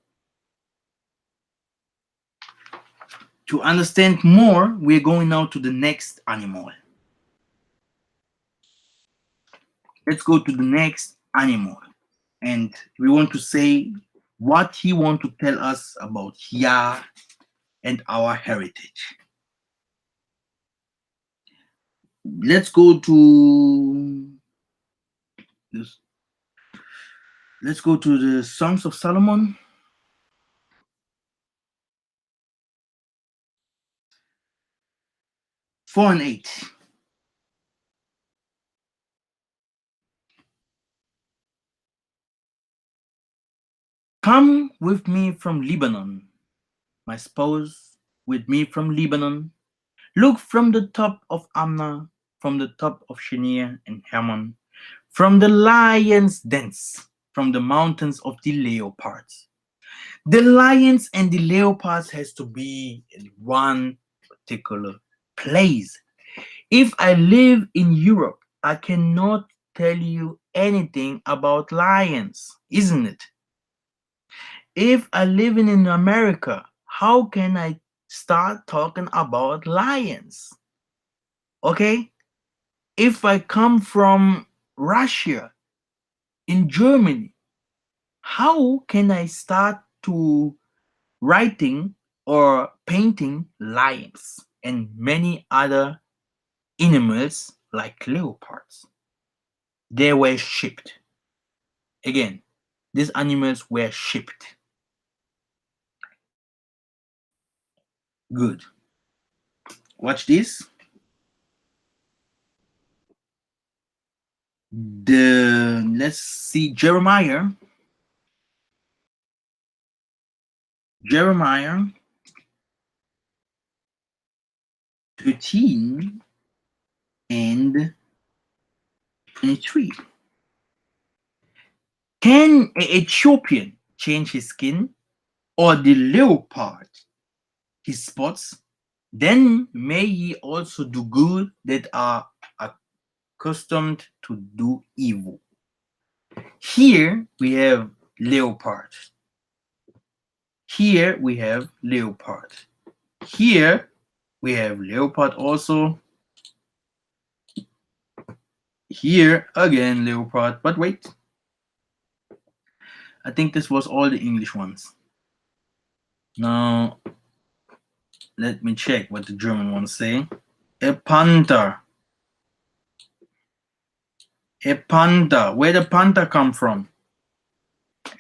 to understand more, we're going now to the next animal. Let's go to the next animal, and we want to say what he want to tell us about Yah and our heritage. Let's go to this. Let's go to the Songs of Solomon. Four and 8. Come with me from Lebanon, my spouse, with me from Lebanon. Look from the top of Amna, from the top of Shania and Hermon, from the lion's dens, from the mountains of the leopards. The lions and the leopards has to be in one particular place. If I live in Europe, I cannot tell you anything about lions, isn't it? If I live in America, how can I start talking about lions? Okay? If I come from Russia, in Germany, how can I start to writing or painting lions and many other animals like leopards? They were shipped. Again, these animals were shipped. Good. Watch this. Let's see Jeremiah 13 and 23. Can an Ethiopian change his skin, or the leopard his spots? Then may he also do good that are accustomed to do evil. Here we have leopard. Here we have leopard. Here we have leopard also. Here again leopard. But wait, I think this was all the English ones. Now let me check what the German ones say. A panther. A panther. Where the panther come from?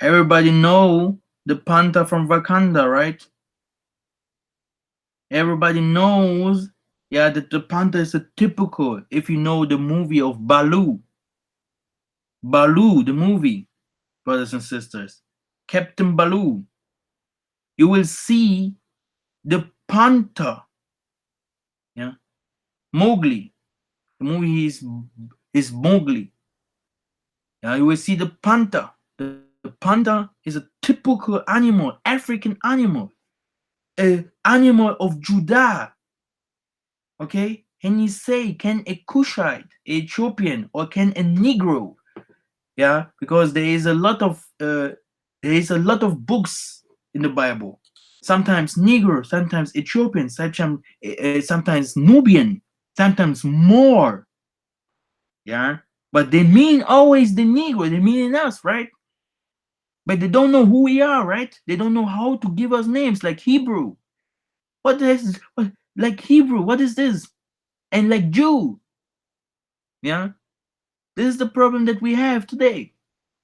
Everybody know the panther from Wakanda, right? Everybody knows, yeah, that the panther is a typical, if you know the movie of Baloo. Baloo, the movie, brothers and sisters. Captain Baloo. You will see the panther. Yeah. Mowgli. The movie is Mowgli. Yeah, you will see the panther. The panther is a typical animal, African animal, an animal of Judah. Okay? And you say, can a Cushite, Ethiopian, or can a Negro? Yeah, because there is a lot of books in the Bible. Sometimes Negro, sometimes Ethiopian, sometimes Nubian, sometimes more. Yeah, but they mean always the Negro. They mean us, right? But they don't know who we are, right? They don't know how to give us names like Hebrew. What is like Hebrew? What is this? And like Jew. Yeah, this is the problem that we have today.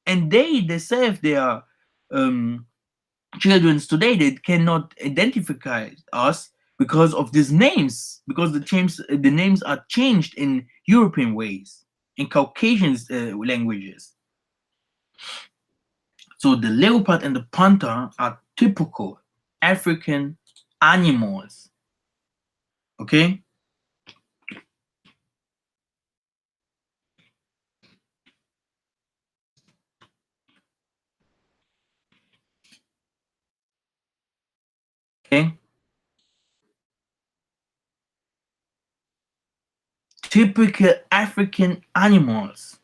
And they say if they are children today, they cannot identify us because of these names, because the names are changed in European ways, in Caucasian languages. So the leopard and the panther are typical African animals. Okay. Okay. Typical African animals.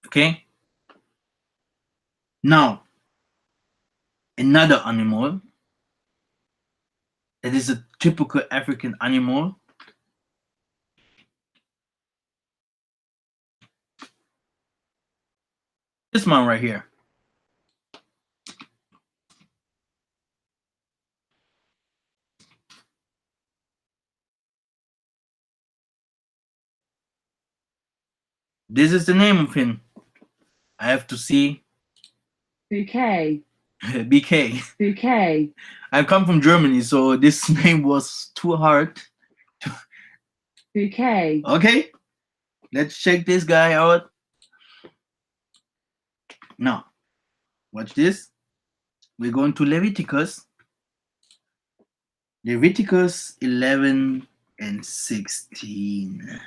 Okay. Now, another animal that is a typical African animal. This one right here. This is the name of him. I have to see. Bouquet. BK. Bouquet. I come from Germany, so this name was too hard. Bouquet. Okay, let's check this guy out. Now, Watch this. We're going to Leviticus. Leviticus 11 and 16.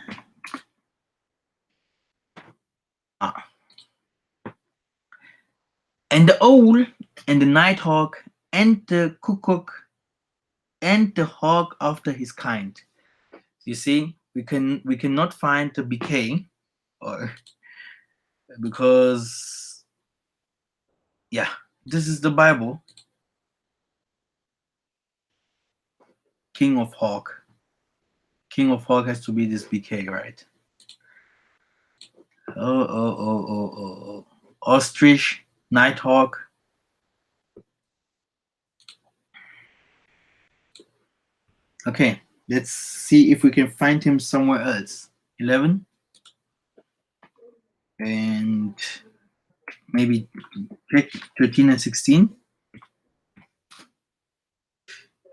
And the owl and the nighthawk and the cuckoo and the hawk after his kind. You see, we cannot find the bouquet, or because yeah, this is the Bible. King of hawk has to be this bouquet, right? Oh. Ostrich, nighthawk. Okay, let's see if we can find him somewhere else. 11 and maybe 13 and 16.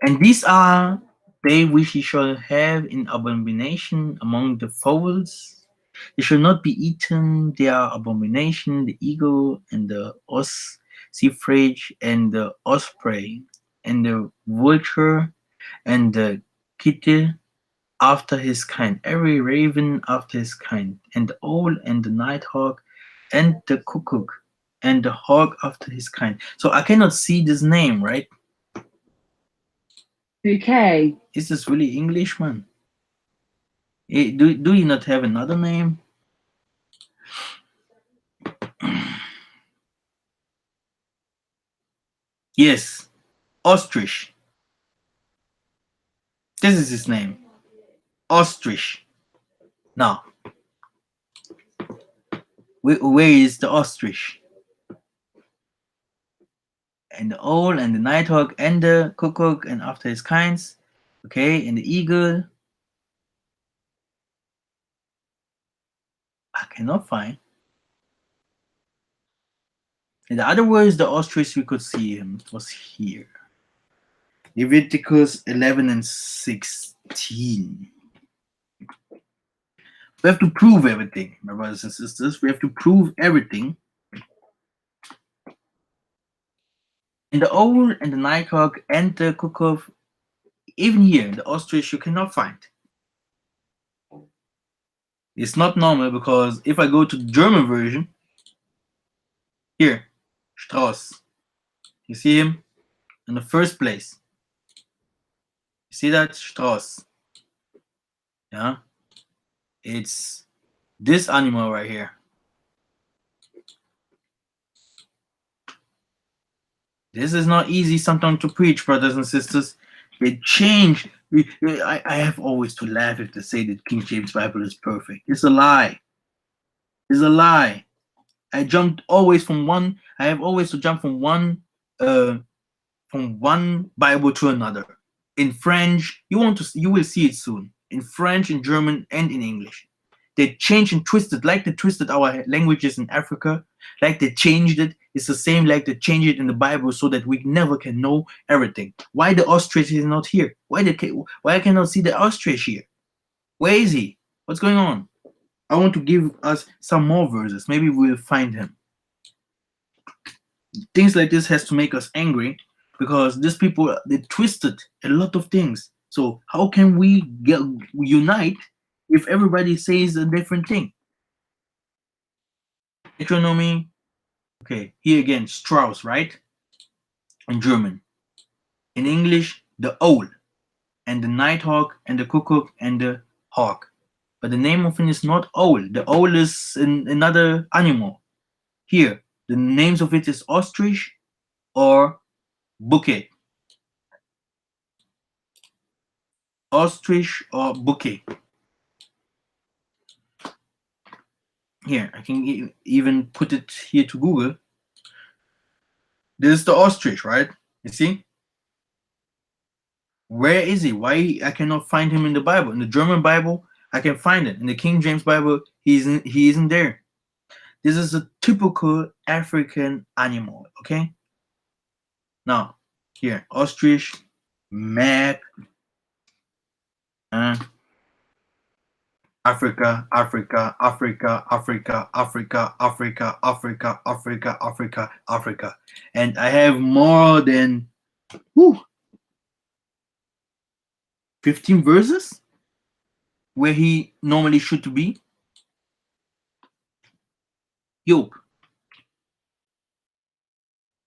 And these are they which ye shall have in abomination among the fowls. They shall not be eaten. They are abomination, the eagle and the ossifrage and the osprey and the vulture and the kittle after his kind, every raven after his kind, and the owl and the nighthawk and the cuckoo and the hawk after his kind. So I cannot see this name, right? Bouquet. Is this really English, man? Do you not have another name? Yes, ostrich. This is his name. Ostrich. Now, where is the ostrich? And the owl and the nighthawk and the cuckoo and after his kinds. Okay, and the eagle. I cannot find. In other words, the ostrich we could see him was here. Leviticus 11 and 16. We have to prove everything, my brothers and sisters. We have to prove everything. And the owl and the nighthawk and the cuckoo, even here, the ostrich you cannot find. It's not normal because if I go to the German version, here, Strauss, you see him in the first place. You see that? Strauss. Yeah? It's this animal right here. This is not easy sometimes to preach, brothers and sisters. They change. I have always to laugh if they say that King James Bible is perfect. It's a lie. It's a lie. I have always to jump from one Bible to another. In French, you will see it soon. In French, in German, and in English. They changed and twisted, like they twisted our languages in Africa, like they changed it. It's the same like they changed it in the Bible so that we never can know everything. Why the ostrich is not here? Why I cannot see the ostrich here? Where is he? What's going on? I want to give us some more verses. Maybe we'll find him. Things like this has to make us angry because these people, they twisted a lot of things. So how can we unite if everybody says a different thing? Metronomy. Okay, here again, Strauss, right? In German. In English, the owl and the nighthawk and the cuckoo and the hawk. But the name of it is not owl. The owl is another animal. Here, the names of it is ostrich or bouquet. Ostrich or bouquet. Here, I can even put it here to Google. This is the ostrich, right? You see? Where is he? Why I cannot find him in the Bible? In the German Bible, I can find it. In the King James Bible, he isn't there. This is a typical African animal, okay? Now, here, ostrich, map. Africa, Africa, Africa, Africa, Africa, Africa, Africa, Africa, Africa, Africa. And I have more than whew, 15 verses where he normally should be. Job.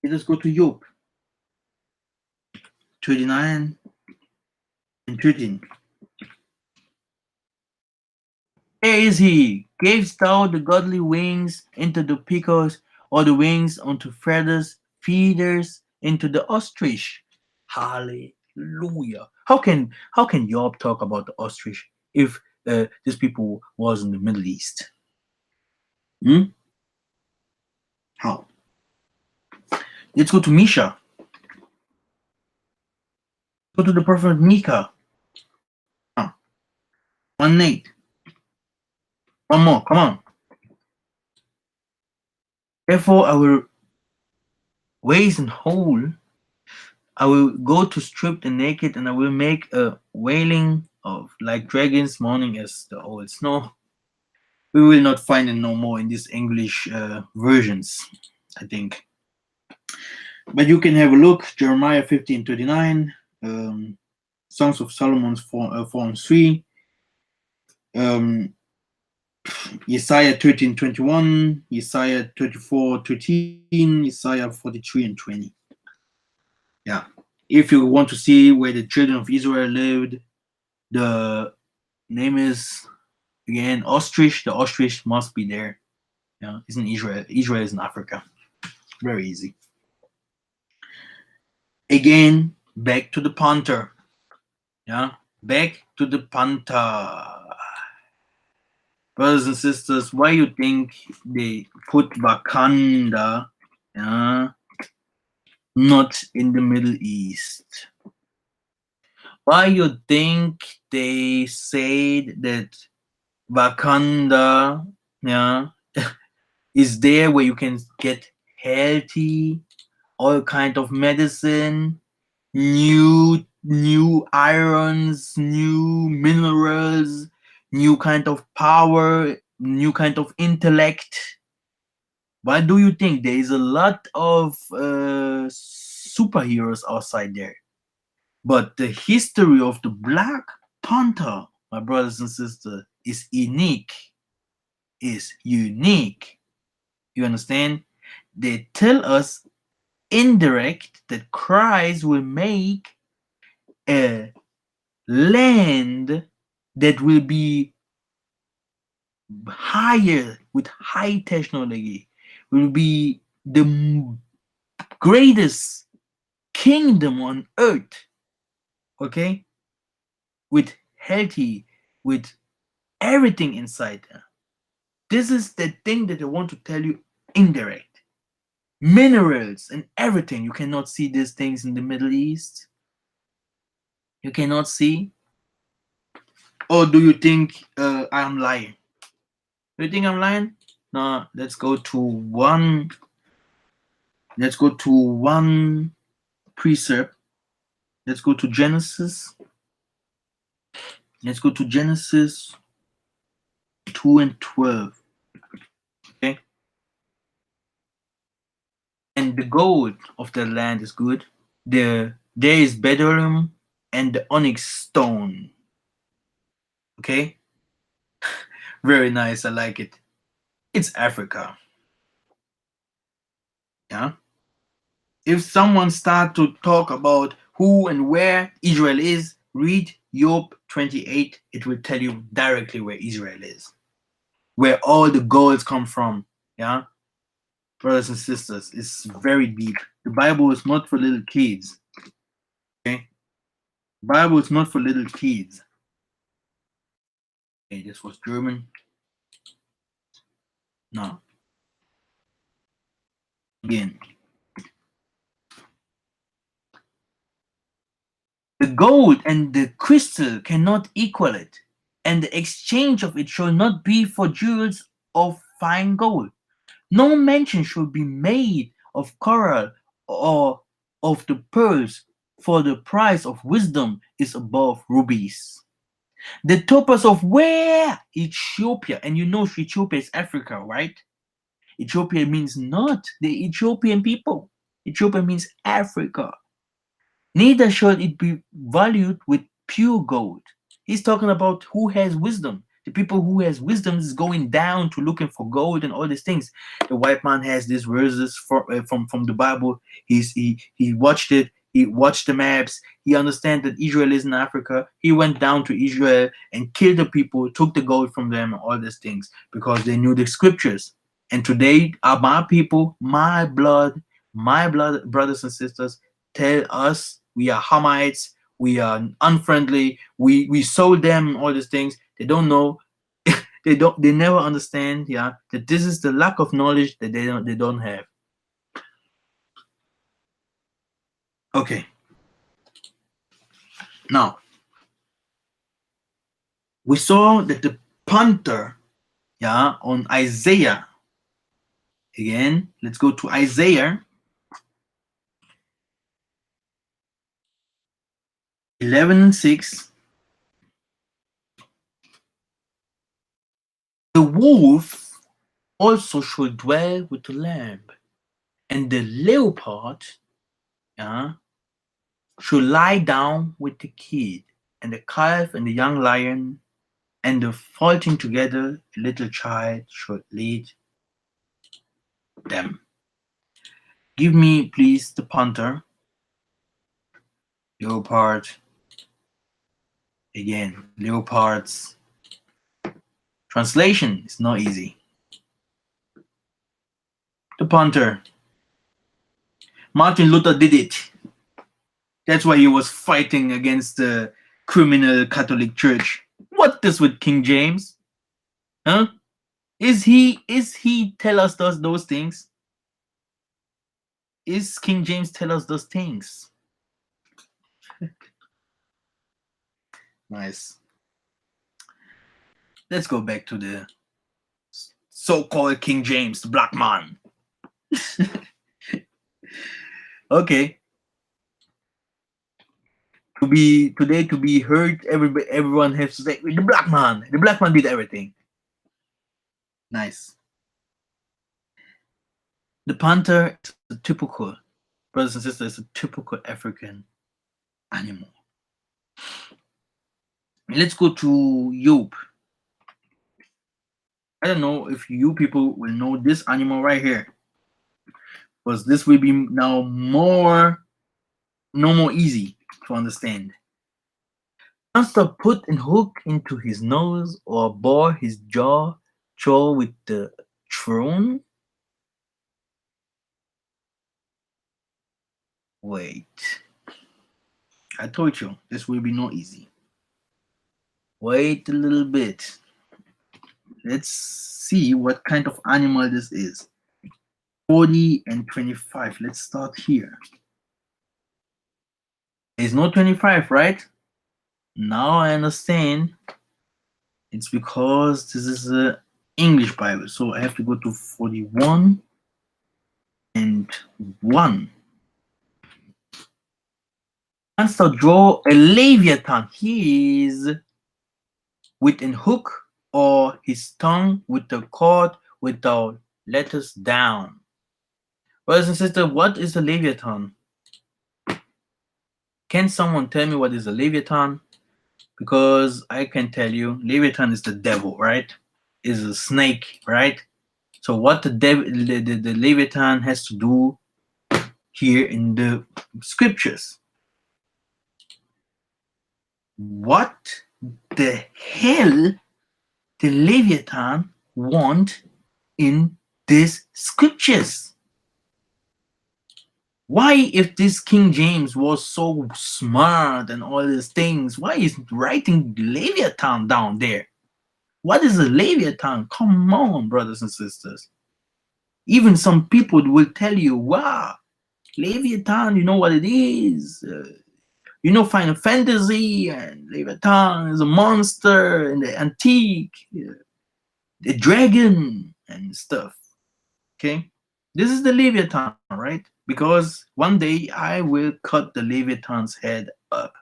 Let us go to Job 39 and 13. There is he. Gavest thou the godly wings into the peacocks, or the wings unto feeders into the ostrich? Hallelujah. How can Job talk about the ostrich if these people was in the Middle East? Hmm? How? Let's go to Misha. Go to the prophet Micah. 1:8. One more. Come on. Therefore I will waste and whole. I will go to strip the naked, and I will make a wailing of like dragons mourning as the old snow. We will not find it no more in these English versions, I think. But you can have a look. Jeremiah 15:39, Songs of Solomon 4:3, Isaiah 13:21, Isaiah 34:13, Isaiah 43:20. Yeah. If you want to see where the children of Israel lived, the name is again ostrich. The ostrich must be there. Yeah, it's in Israel. Israel is in Africa. Very easy. Again, back to the panther. Yeah, back to the panther. Brothers and sisters, why you think they put Wakanda, yeah, not in the Middle East? Why you think they said that Wakanda, yeah, is there where you can get healthy, all kind of medicine, new irons, new minerals, new kind of power, new kind of intellect? Why do you think there is a lot of superheroes outside there? But the history of the Black Panther, my brothers and sisters, is unique. Is unique. You understand? They tell us indirect that Christ will make a land that will be higher with high technology, will be the greatest kingdom on earth, okay, with healthy, with everything inside there. This is the thing that I want to tell you indirect. Minerals and everything. You cannot see these things in the Middle East. You cannot see. Or do you think I'm lying? Do you think I'm lying? No, let's go to one precept. Let's go to Genesis. Let's go to Genesis 2 and 12. Okay. And the gold of the land is good. There is bdellium and the onyx stone. Okay. Very nice. I like it. It's Africa. Yeah. If someone start to talk about who and where Israel is, read Job 28. It will tell you directly where Israel is, where all the golds come from. Yeah, brothers and sisters, it's very deep. The Bible is not for little kids. Okay, the Bible is not for little kids. Okay, this was German. No. Again. The gold and the crystal cannot equal it, and the exchange of it shall not be for jewels of fine gold. No mention should be made of coral or of the pearls, for the price of wisdom is above rubies. The topos of where? Ethiopia. And you know Ethiopia is Africa, right? Ethiopia means not the Ethiopian people. Ethiopia means Africa. Neither shall it be valued with pure gold. He's talking about who has wisdom. The people who has wisdom is going down to looking for gold and all these things. The white man has these verses from the Bible. He watched it. He watched the maps. He understands that Israel is in Africa. He went down to Israel and killed the people, took the gold from them, and all these things because they knew the scriptures. And today, are my people, my blood, brothers and sisters, tell us we are Hamites, we are unfriendly, we sold them all these things. They don't know, they never understand, yeah, that this is the lack of knowledge that they don't have. Okay. Now we saw that the punter, yeah, on Isaiah. Again, let's go to Isaiah 11:6. The wolf also should dwell with the lamb, and the leopard, yeah, should lie down with the kid, and the calf and the young lion, and the faulting together a little child should lead them. Give me, please, the punter, leopard. Again, leopards. Translation is not easy. The punter. Martin Luther did it. That's why he was fighting against the criminal Catholic Church. What this with King James? Huh? Is he tell us those things? Is King James tell us those things? Nice. Let's go back to the so-called King James, the black man. Okay. To be heard, everyone has to say the black man. The black man did everything. Nice. The panther is a typical, brothers and sisters, a typical African animal. Let's go to Job. I don't know if you people will know this animal right here, because this will be now more easy to understand. Monster put a hook into his nose or bore his jaw with the throne. Wait, I told you this will be not easy. Wait a little bit. Let's see what kind of animal this is. 40 and 25. Let's start here. There's no 25, right? Now I understand. It's because this is an English Bible. So I have to go to 41 and 1. Monster draw a Leviathan. He is with an hook or his tongue with the cord with the letters down. Brothers and sisters, what is a Leviathan? Can someone tell me what is a Leviathan? Because I can tell you, Leviathan is the devil, right? Is a snake, right? So what the Leviathan has to do here in the scriptures? What the hell the Leviathan want in these scriptures? Why, if this King James was so smart and all these things, why is writing Leviathan down there? What is a Leviathan? Come on, brothers and sisters. Even some people will tell you, wow, Leviathan, you know what it is? You know, Final Fantasy, and Leviathan is a monster in the antique, the dragon and stuff. Okay, this is the Leviathan, right? Because one day I will cut the Leviathan's head up.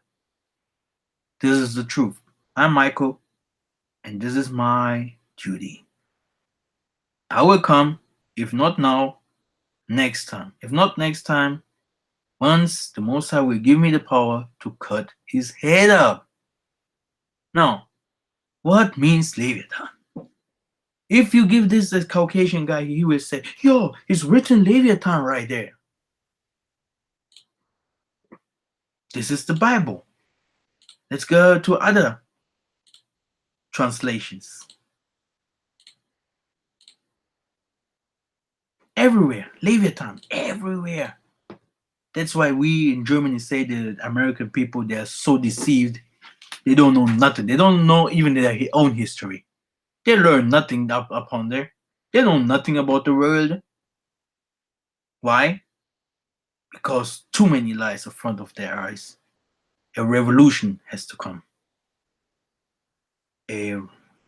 This is the truth. I'm Michael, and this is my duty. I will come, if not now, next time. If not next time, once the Most High will give me the power to cut his head up. Now, what means Leviathan? If you give this a Caucasian guy, he will say, yo, it's written Leviathan right there. This is the Bible. Let's go to other translations. Everywhere, Leviathan, everywhere. That's why we in Germany say the American people, they are so deceived. They don't know nothing. They don't know even their own history. They learn nothing upon there. They know nothing about the world. Why? Because too many lies in front of their eyes. A revolution has to come.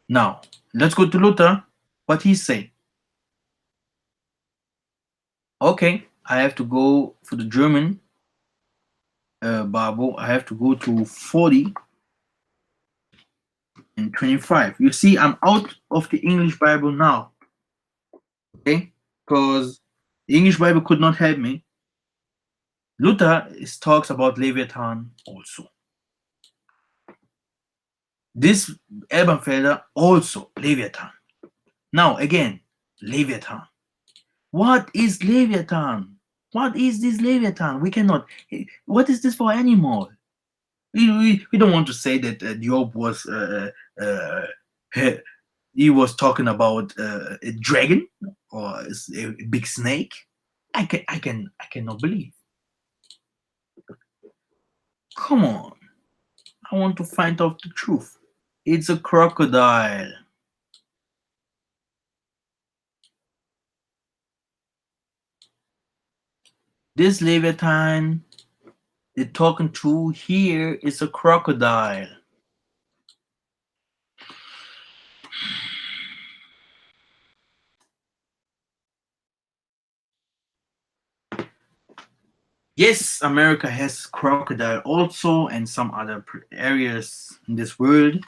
Now, let's go to Luther. What he say? Okay, I have to go for the German Bible. I have to go to 40 and 25. You see, I'm out of the English Bible now. Okay, because the English Bible could not help me. Luther talks about Leviathan also. This Elbenfelder also Leviathan. Now again, Leviathan. What is Leviathan? What is this Leviathan? We cannot. What is this for animal? We don't want to say that Job was he was talking about a dragon or a big snake. I cannot believe. Come on, I want to find out the truth. It's a crocodile. This Leviathan they're talking to here is a crocodile. Yes, America has crocodile also and some other areas in this world,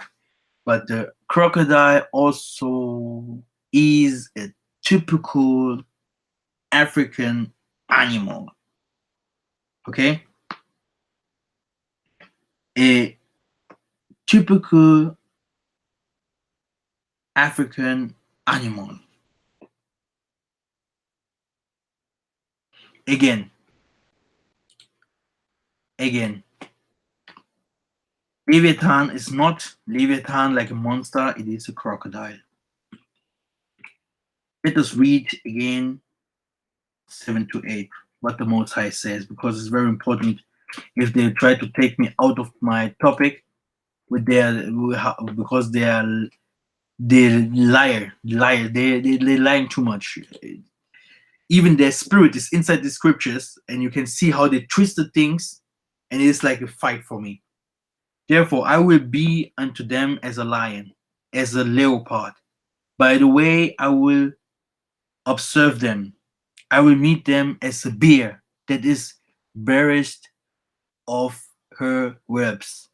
but the crocodile also is a typical African animal. Okay? A typical African animal. Again, Leviathan is not Leviathan like a monster, it is a crocodile. Let us read again 7 to 8 what the Most High says, because it's very important. If they try to take me out of my topic with their, because they liar, they're lying too much. Even their spirit is inside the scriptures, and you can see how they twisted things, and it's like a fight for me. Therefore, I will be unto them as a lion, as a leopard. By the way, I will observe them. I will meet them as a bear that is burnished of her whelps,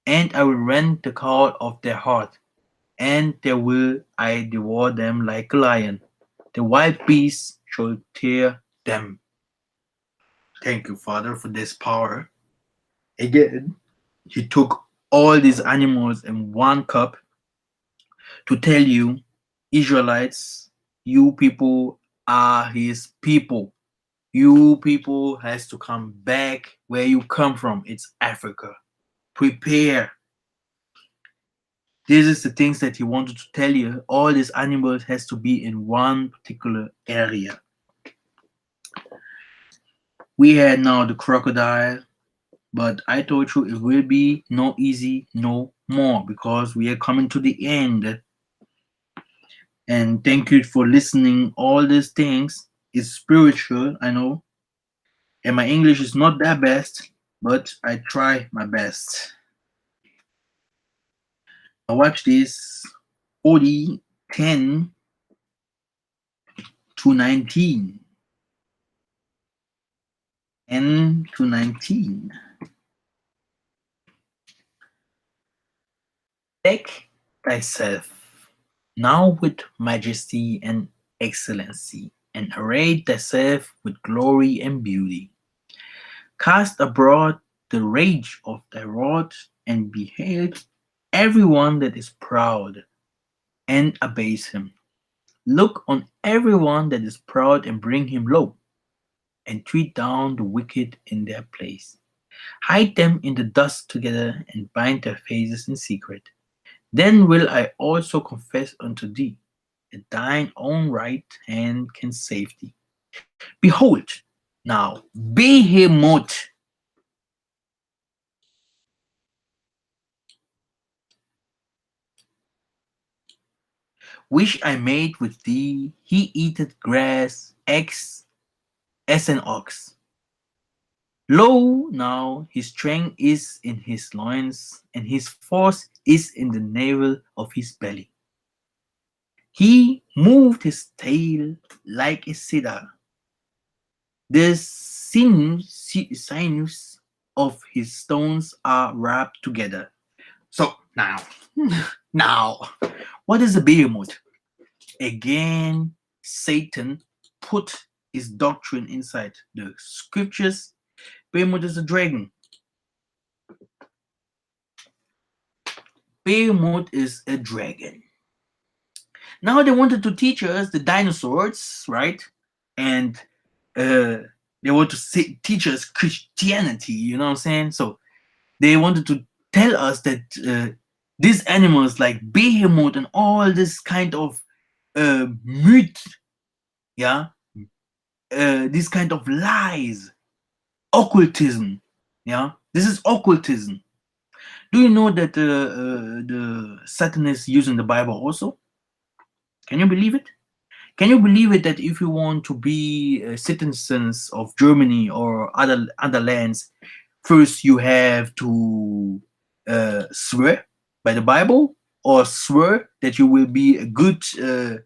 and I will rend the cord of their heart, and there will I devour them like a lion. The wild beasts shall tear them. Thank you, Father, for this power. Again, he took all these animals in one cup to tell you, Israelites, you people are his people. You people has to come back where you come from. It's Africa. Prepare. This is the things that he wanted to tell you. All these animals has to be in one particular area. We had now the crocodile, but I told you it will be no easy no more, because we are coming to the end. And thank you for listening. All these things is spiritual, I know. And my English is not that best, but I try my best. Now watch this. 40, 10 to 19. 10 to 19. Deck thyself now with majesty and excellency, and array thyself with glory and beauty. Cast abroad the rage of thy wrath, and behold every one that is proud, and abase him. Look on every one that is proud, and bring him low, and treat down the wicked in their place. Hide them in the dust together, and bind their faces in secret. Then will I also confess unto thee that thine own right hand can save thee. Behold, now Behemoth, which I made with thee, he eateth grass, eggs, as an ox. Lo, now his strength is in his loins, and his force is in the navel of his belly. He moved his tail like a cedar. The sinews of his stones are wrapped together. So now, now, what is a behemoth? Again, Satan put his doctrine inside the scriptures. Behemoth is a dragon. Behemoth is a dragon. Now they wanted to teach us the dinosaurs, right? And uh, they want to teach us Christianity. You know what I'm saying? So they wanted to tell us that these animals like behemoth and all this kind of myth, yeah, this kind of lies, occultism, yeah, this is occultism. Do you know that the Satanists using the Bible also? Can you believe it? Can you believe it that if you want to be citizens of Germany or other lands, first you have to swear by the Bible, or swear that you will be a good citizens,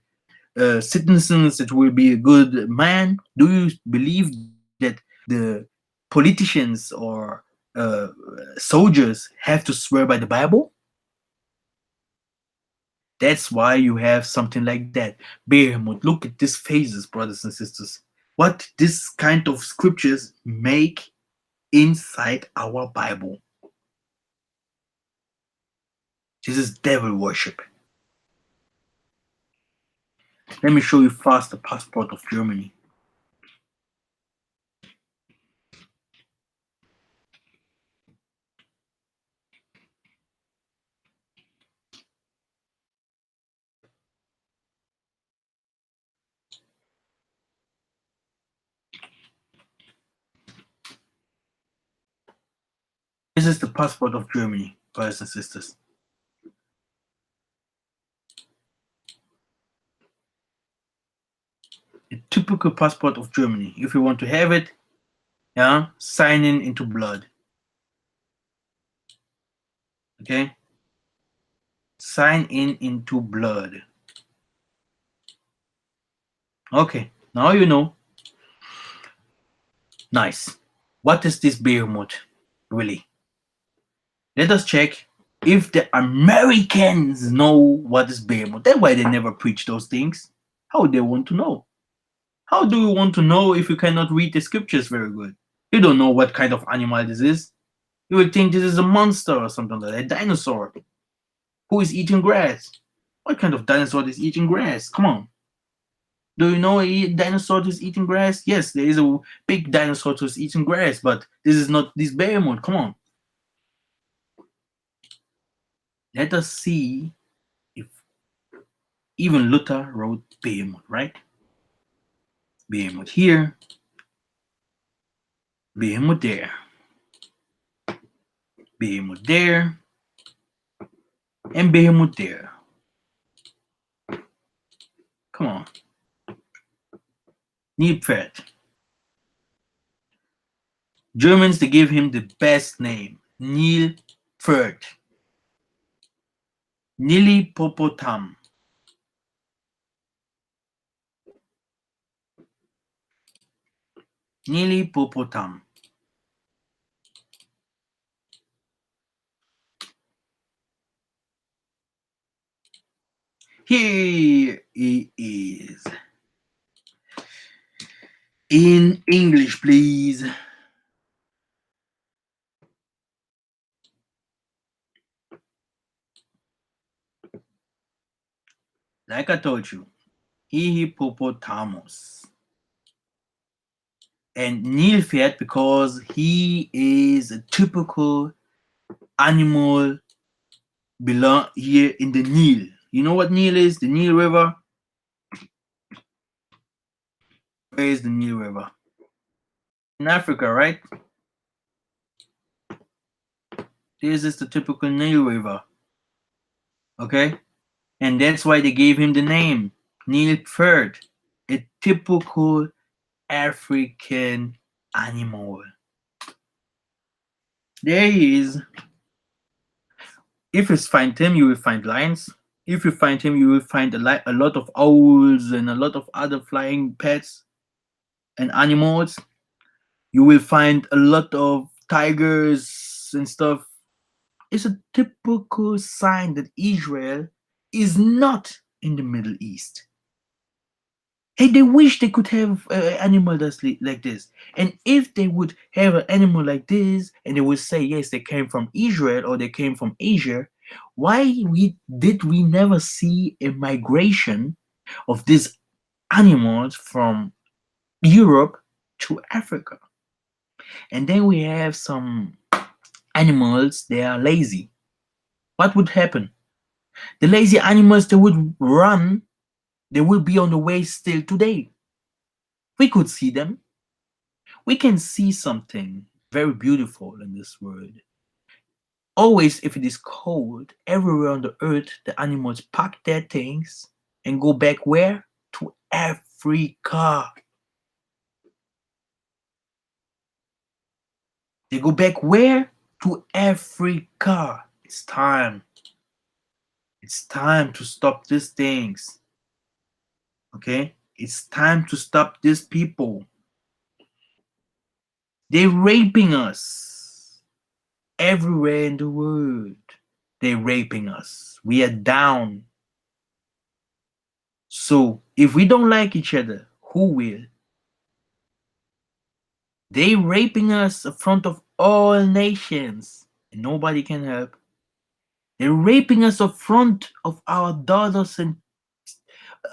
that will be a good man? Do you believe that the politicians or uh, soldiers have to swear by the Bible? That's why you have something like that. Behemoth, look at these phases, brothers and sisters. What this kind of scriptures make inside our Bible. This is devil worship. Let me show you fast the passport of Germany. This is the passport of Germany, brothers and sisters. A typical passport of Germany. If you want to have it, yeah, sign in into blood. Okay? Sign in into blood. Okay, now you know. Nice. What is this behemoth, really? Let us check if the Americans know what is behemoth. That's why they never preach those things. How they want to know? How do you want to know if you cannot read the scriptures very good? You don't know what kind of animal this is. You would think this is a monster or something like that, a dinosaur who is eating grass. What kind of dinosaur is eating grass? Come on. Do you know a dinosaur is eating grass? Yes, there is a big dinosaur who's eating grass, but this is not this behemoth. Come on. Let us see if even Luther wrote behemoth, right? Behemoth here, behemoth there, behemoth there, and behemoth there. Come on. Nilpferd. Germans, they give him the best name, Nilpferd. Nilipopotam. Nilipopotam. Here it is. In English, please. Like I told you, hippopotamus. And Nilpferd because he is a typical animal belong here in the Nile. You know what Nile is? The Nile River. Where is the Nile River? In Africa, right? This is the typical Nile River. Okay? And that's why they gave him the name Nilpferd, a typical African animal. There he is. If you find him, you will find lions. If you find him, you will find a lot of owls and a lot of other flying pets and animals. You will find a lot of tigers and stuff. It's a typical sign that Israel is not in the Middle East. Hey, they wish they could have an animal that's like this. And if they would have an animal like this, and they would say, yes, they came from Israel or they came from Asia, why did we never see a migration of these animals from Europe to Africa? And then we have some animals, they are lazy. What would happen? The lazy animals, they would run, they will be on the way still today. We could see them. We can see something very beautiful in this world. Always, if it is cold, everywhere on the earth, the animals pack their things and go back where? To Africa. They go back where? To Africa. It's time. It's time to stop these things. Okay? It's time to stop these people. They're raping us everywhere in the world. They're raping us. We are down. So if we don't like each other, who will? They raping us in front of all nations, and nobody can help. They're raping us in front of our daughters and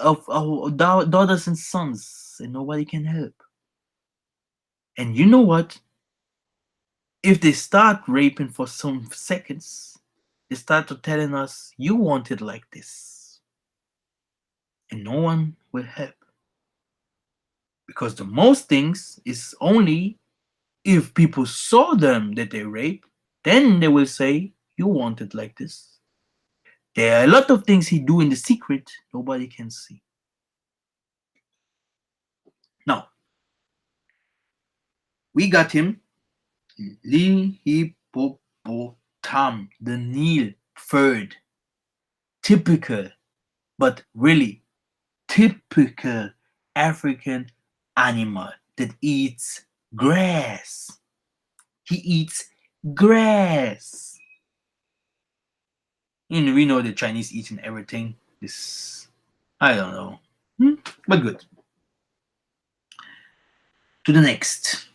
daughters and sons, and nobody can help. And you know what? If they start raping for some seconds, they start to telling us, you want it like this. And no one will help. Because the most things is only if people saw them that they rape, then they will say, you want it like this. There are a lot of things he do in the secret nobody can see. Now, we got him, Hippopotam, the Nile third. Typical, but really typical African animal that eats grass. He eats grass. We know the Chinese eating everything. This, I don't know. But good. To the next.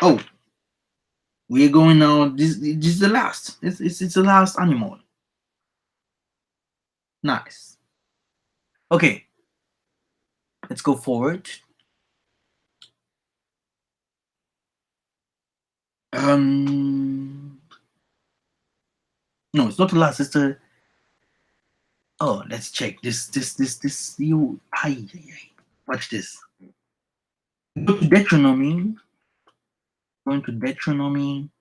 Oh, we're going now. This is the last. It's the last animal. Nice. Okay. Let's go forward. No, it's not the last. It's the. Oh, let's check this. You. Watch this. Go to Deuteronomy. Going to Deuteronomy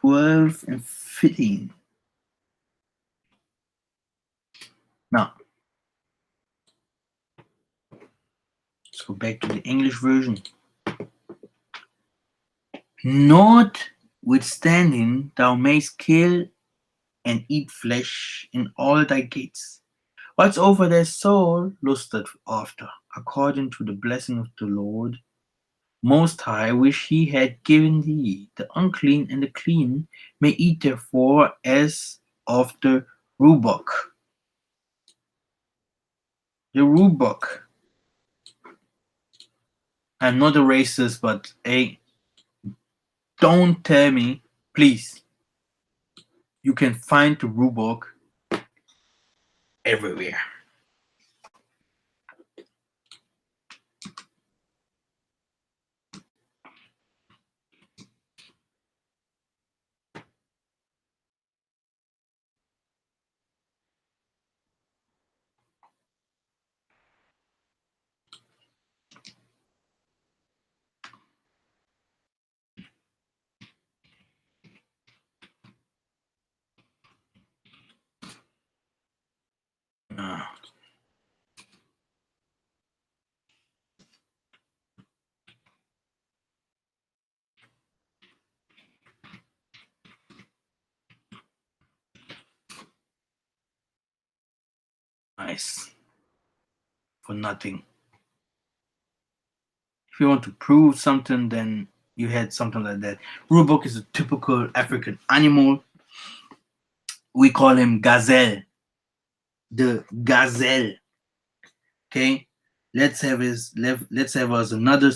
12 and 15. Now, let's go back to the English version. Notwithstanding, thou mayst kill and eat flesh in all thy gates. Whatsoever thy soul lusteth after, according to the blessing of the Lord Most High, which he had given thee, the unclean and the clean may eat therefore as of the roebuck. The rule book. I'm not a racist, but hey, don't tell me, please. You can find the rule book everywhere. Ah, nice. For nothing. If you want to prove something, then you had something like that. Rule book is a typical African animal. We call him gazelle. The gazelle. Okay, let's have us another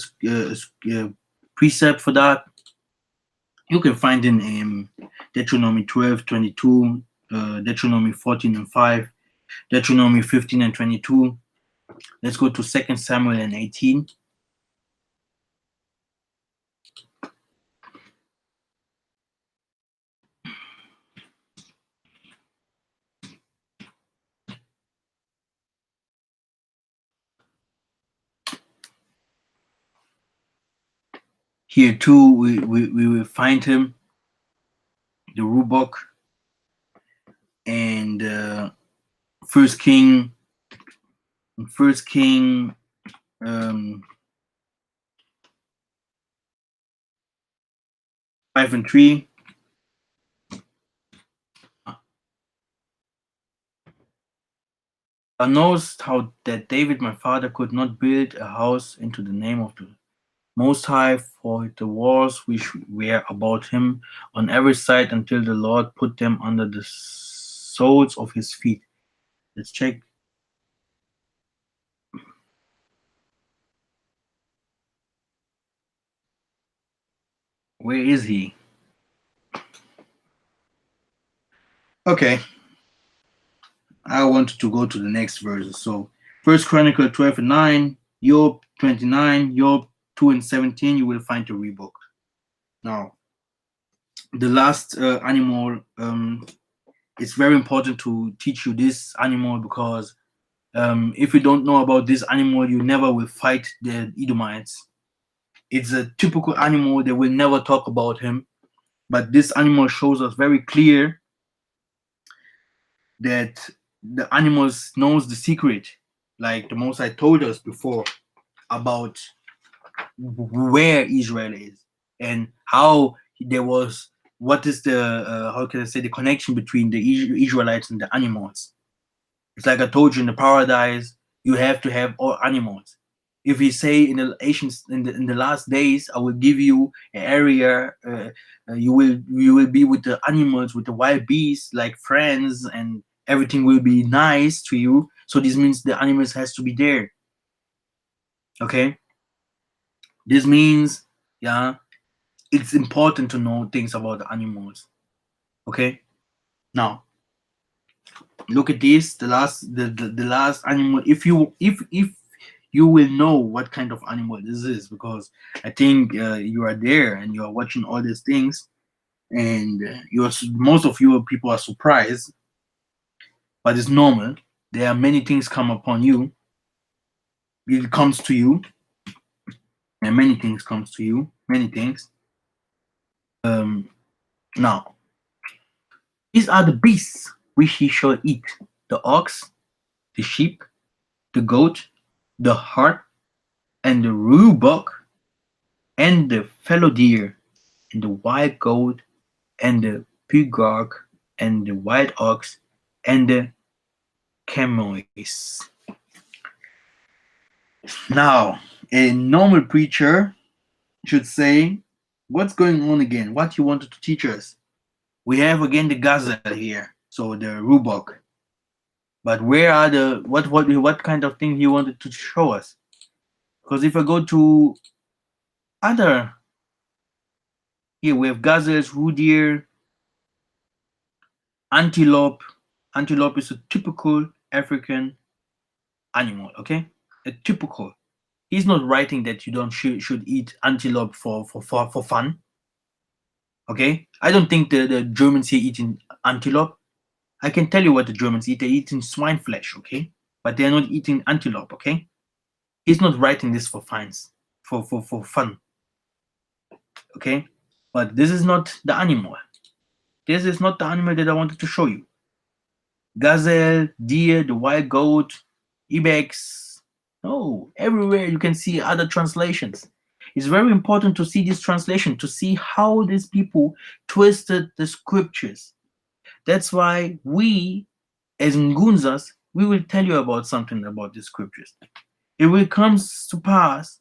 precept for that. You can find in Deuteronomy 12:22, Deuteronomy 14 and 5, Deuteronomy 15 and 22. Let's go to 2 Samuel and 18. Here too, we will find him, the rule book, and First King, um, 5 and 3. I noticed how that David, my father, could not build a house into the name of the Most High, for the walls which were about him on every side until the Lord put them under the soles of his feet. Let's check. Where is he? Okay. I wanted to go to the next verse. So First Chronicle 12 and 9, Job 29, Job 2 and 17, you will find the rebook. Now, the last animal, it's very important to teach you this animal because if you don't know about this animal, you never will fight the Edomites. It's a typical animal. They will never talk about him. But this animal shows us very clear that the animals knows the secret, like the Most I told us before about where Israel is and how there was what is the how can I say the connection between the Israelites and the animals. It's like I told you in the paradise, you have to have all animals. If we say in the ancient in the last days, I will give you an area, you will be with the animals, with the wild beasts, like friends, and everything will be nice to you. So this means the animals has to be there. Okay, this means yeah, it's important to know things about the animals. Okay, now look at this. The last animal. If you will know what kind of animal this is, because I think you are there and you are watching all these things, and most of you people are surprised, but it's normal. There are many things come upon you. It comes to you, and many things comes to you. Many things. Now these are the beasts which he shall eat: the ox, the sheep, the goat, the hart, and the roebuck, and the fallow deer, and the wild goat, and the peacock, and the wild ox, and the camois. Now, a normal preacher should say, what's going on again? What you wanted to teach us? We have again the gazelle here, so the roebuck. But where are the what kind of thing he wanted to show us? Because if I go to other, here we have gazelles, deer, antelope. Antelope is a typical African animal. Okay, a typical. He's not writing that you don't should eat antelope for fun. Okay, I don't think the Germans here eating antelope. I can tell you what the Germans eat. They're eating swine flesh. Okay, but they are not eating antelope. Okay, he's not writing this for fines, for fun. Okay, but this is not the animal. This is not the animal that I wanted to show you. Gazelle, deer, the wild goat, ibex. No, everywhere you can see other translations. It's very important to see this translation, to see how these people twisted the scriptures. That's why we, as Ngunzas, we will tell you about something about the scriptures. It will come to pass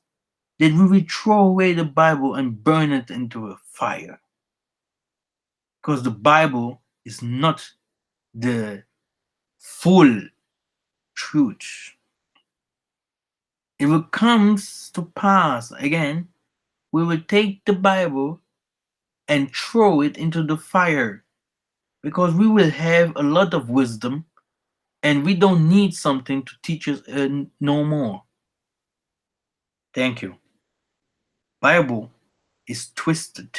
that we will throw away the Bible and burn it into a fire. Because the Bible is not the full truth. If it comes to pass again, we will take the Bible and throw it into the fire because we will have a lot of wisdom and we don't need something to teach us no more. Thank you. Bible is twisted.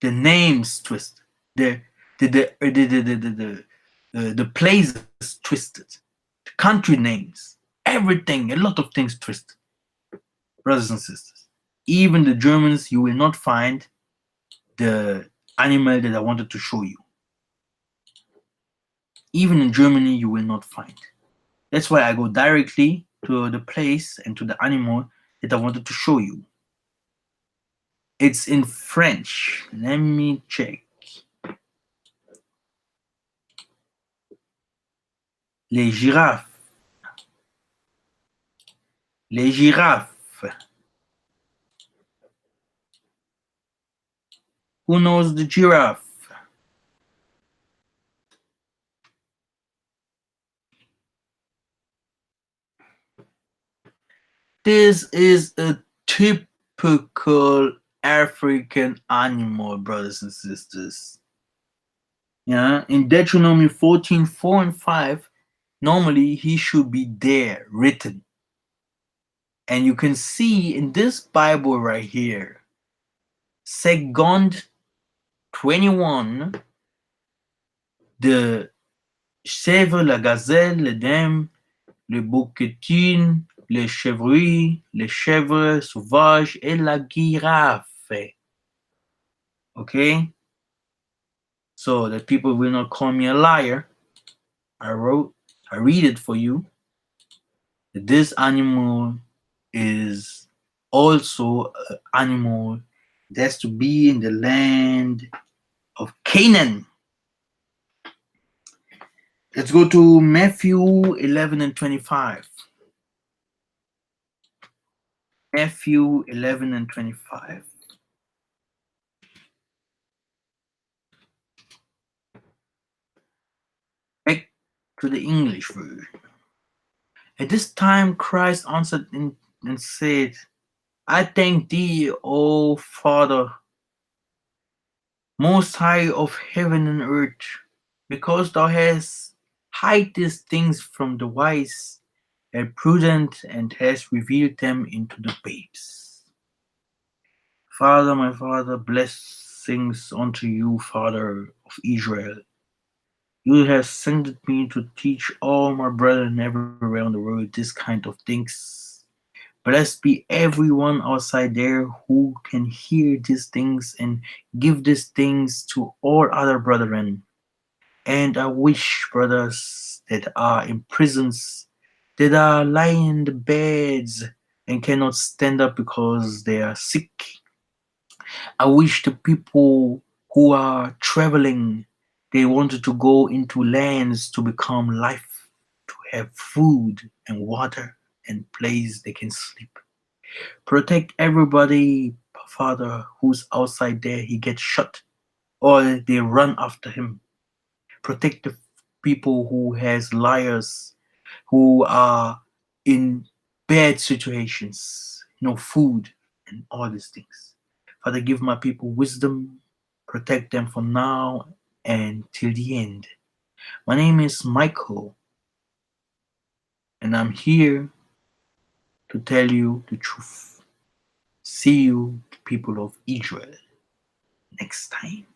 The names twisted. The places twisted. The country names. Everything. A lot of things twisted. Brothers and sisters. Even the Germans, you will not find the animal that I wanted to show you. Even in Germany, you will not find. That's why I go directly to the place and to the animal that I wanted to show you. It's in French. Let me check. Les girafes. Les girafes. Who knows the giraffe? This is a typical African animal, brothers and sisters. Yeah, in Deuteronomy 14:4 and 5, normally he should be there written. And you can see in this Bible right here, Second 21, the chèvre, la gazelle, le dème, le bouquetin, le chevreuil, le chèvre sauvage et la girafe. Okay? So that people will not call me a liar, I read it for you. This animal is also an animal that's to be in the land of Canaan. Let's go to Matthew 11 and 25. Matthew 11 and 25. Back to the English version. At this time, Christ answered and said, I thank thee, O Father, most high of heaven and earth, because thou hast hid these things from the wise and prudent and hast revealed them into the babes. Father, my Father, blessings unto you, Father of Israel. You have sent me to teach all my brethren everywhere in the world this kind of things. Blessed be everyone outside there who can hear these things and give these things to all other brethren. And I wish brothers that are in prisons, that are lying in the beds and cannot stand up because they are sick. I wish the people who are traveling, they wanted to go into lands to become life, to have food and water and place they can sleep. Protect everybody, Father, who's outside there, he gets shot or they run after him. Protect people who has liars, who are in bad situations, no food, and all these things. Father, give my people wisdom, protect them from now and till the end. My name is Michael, and I'm here to tell you the truth. See you, people of Israel, next time.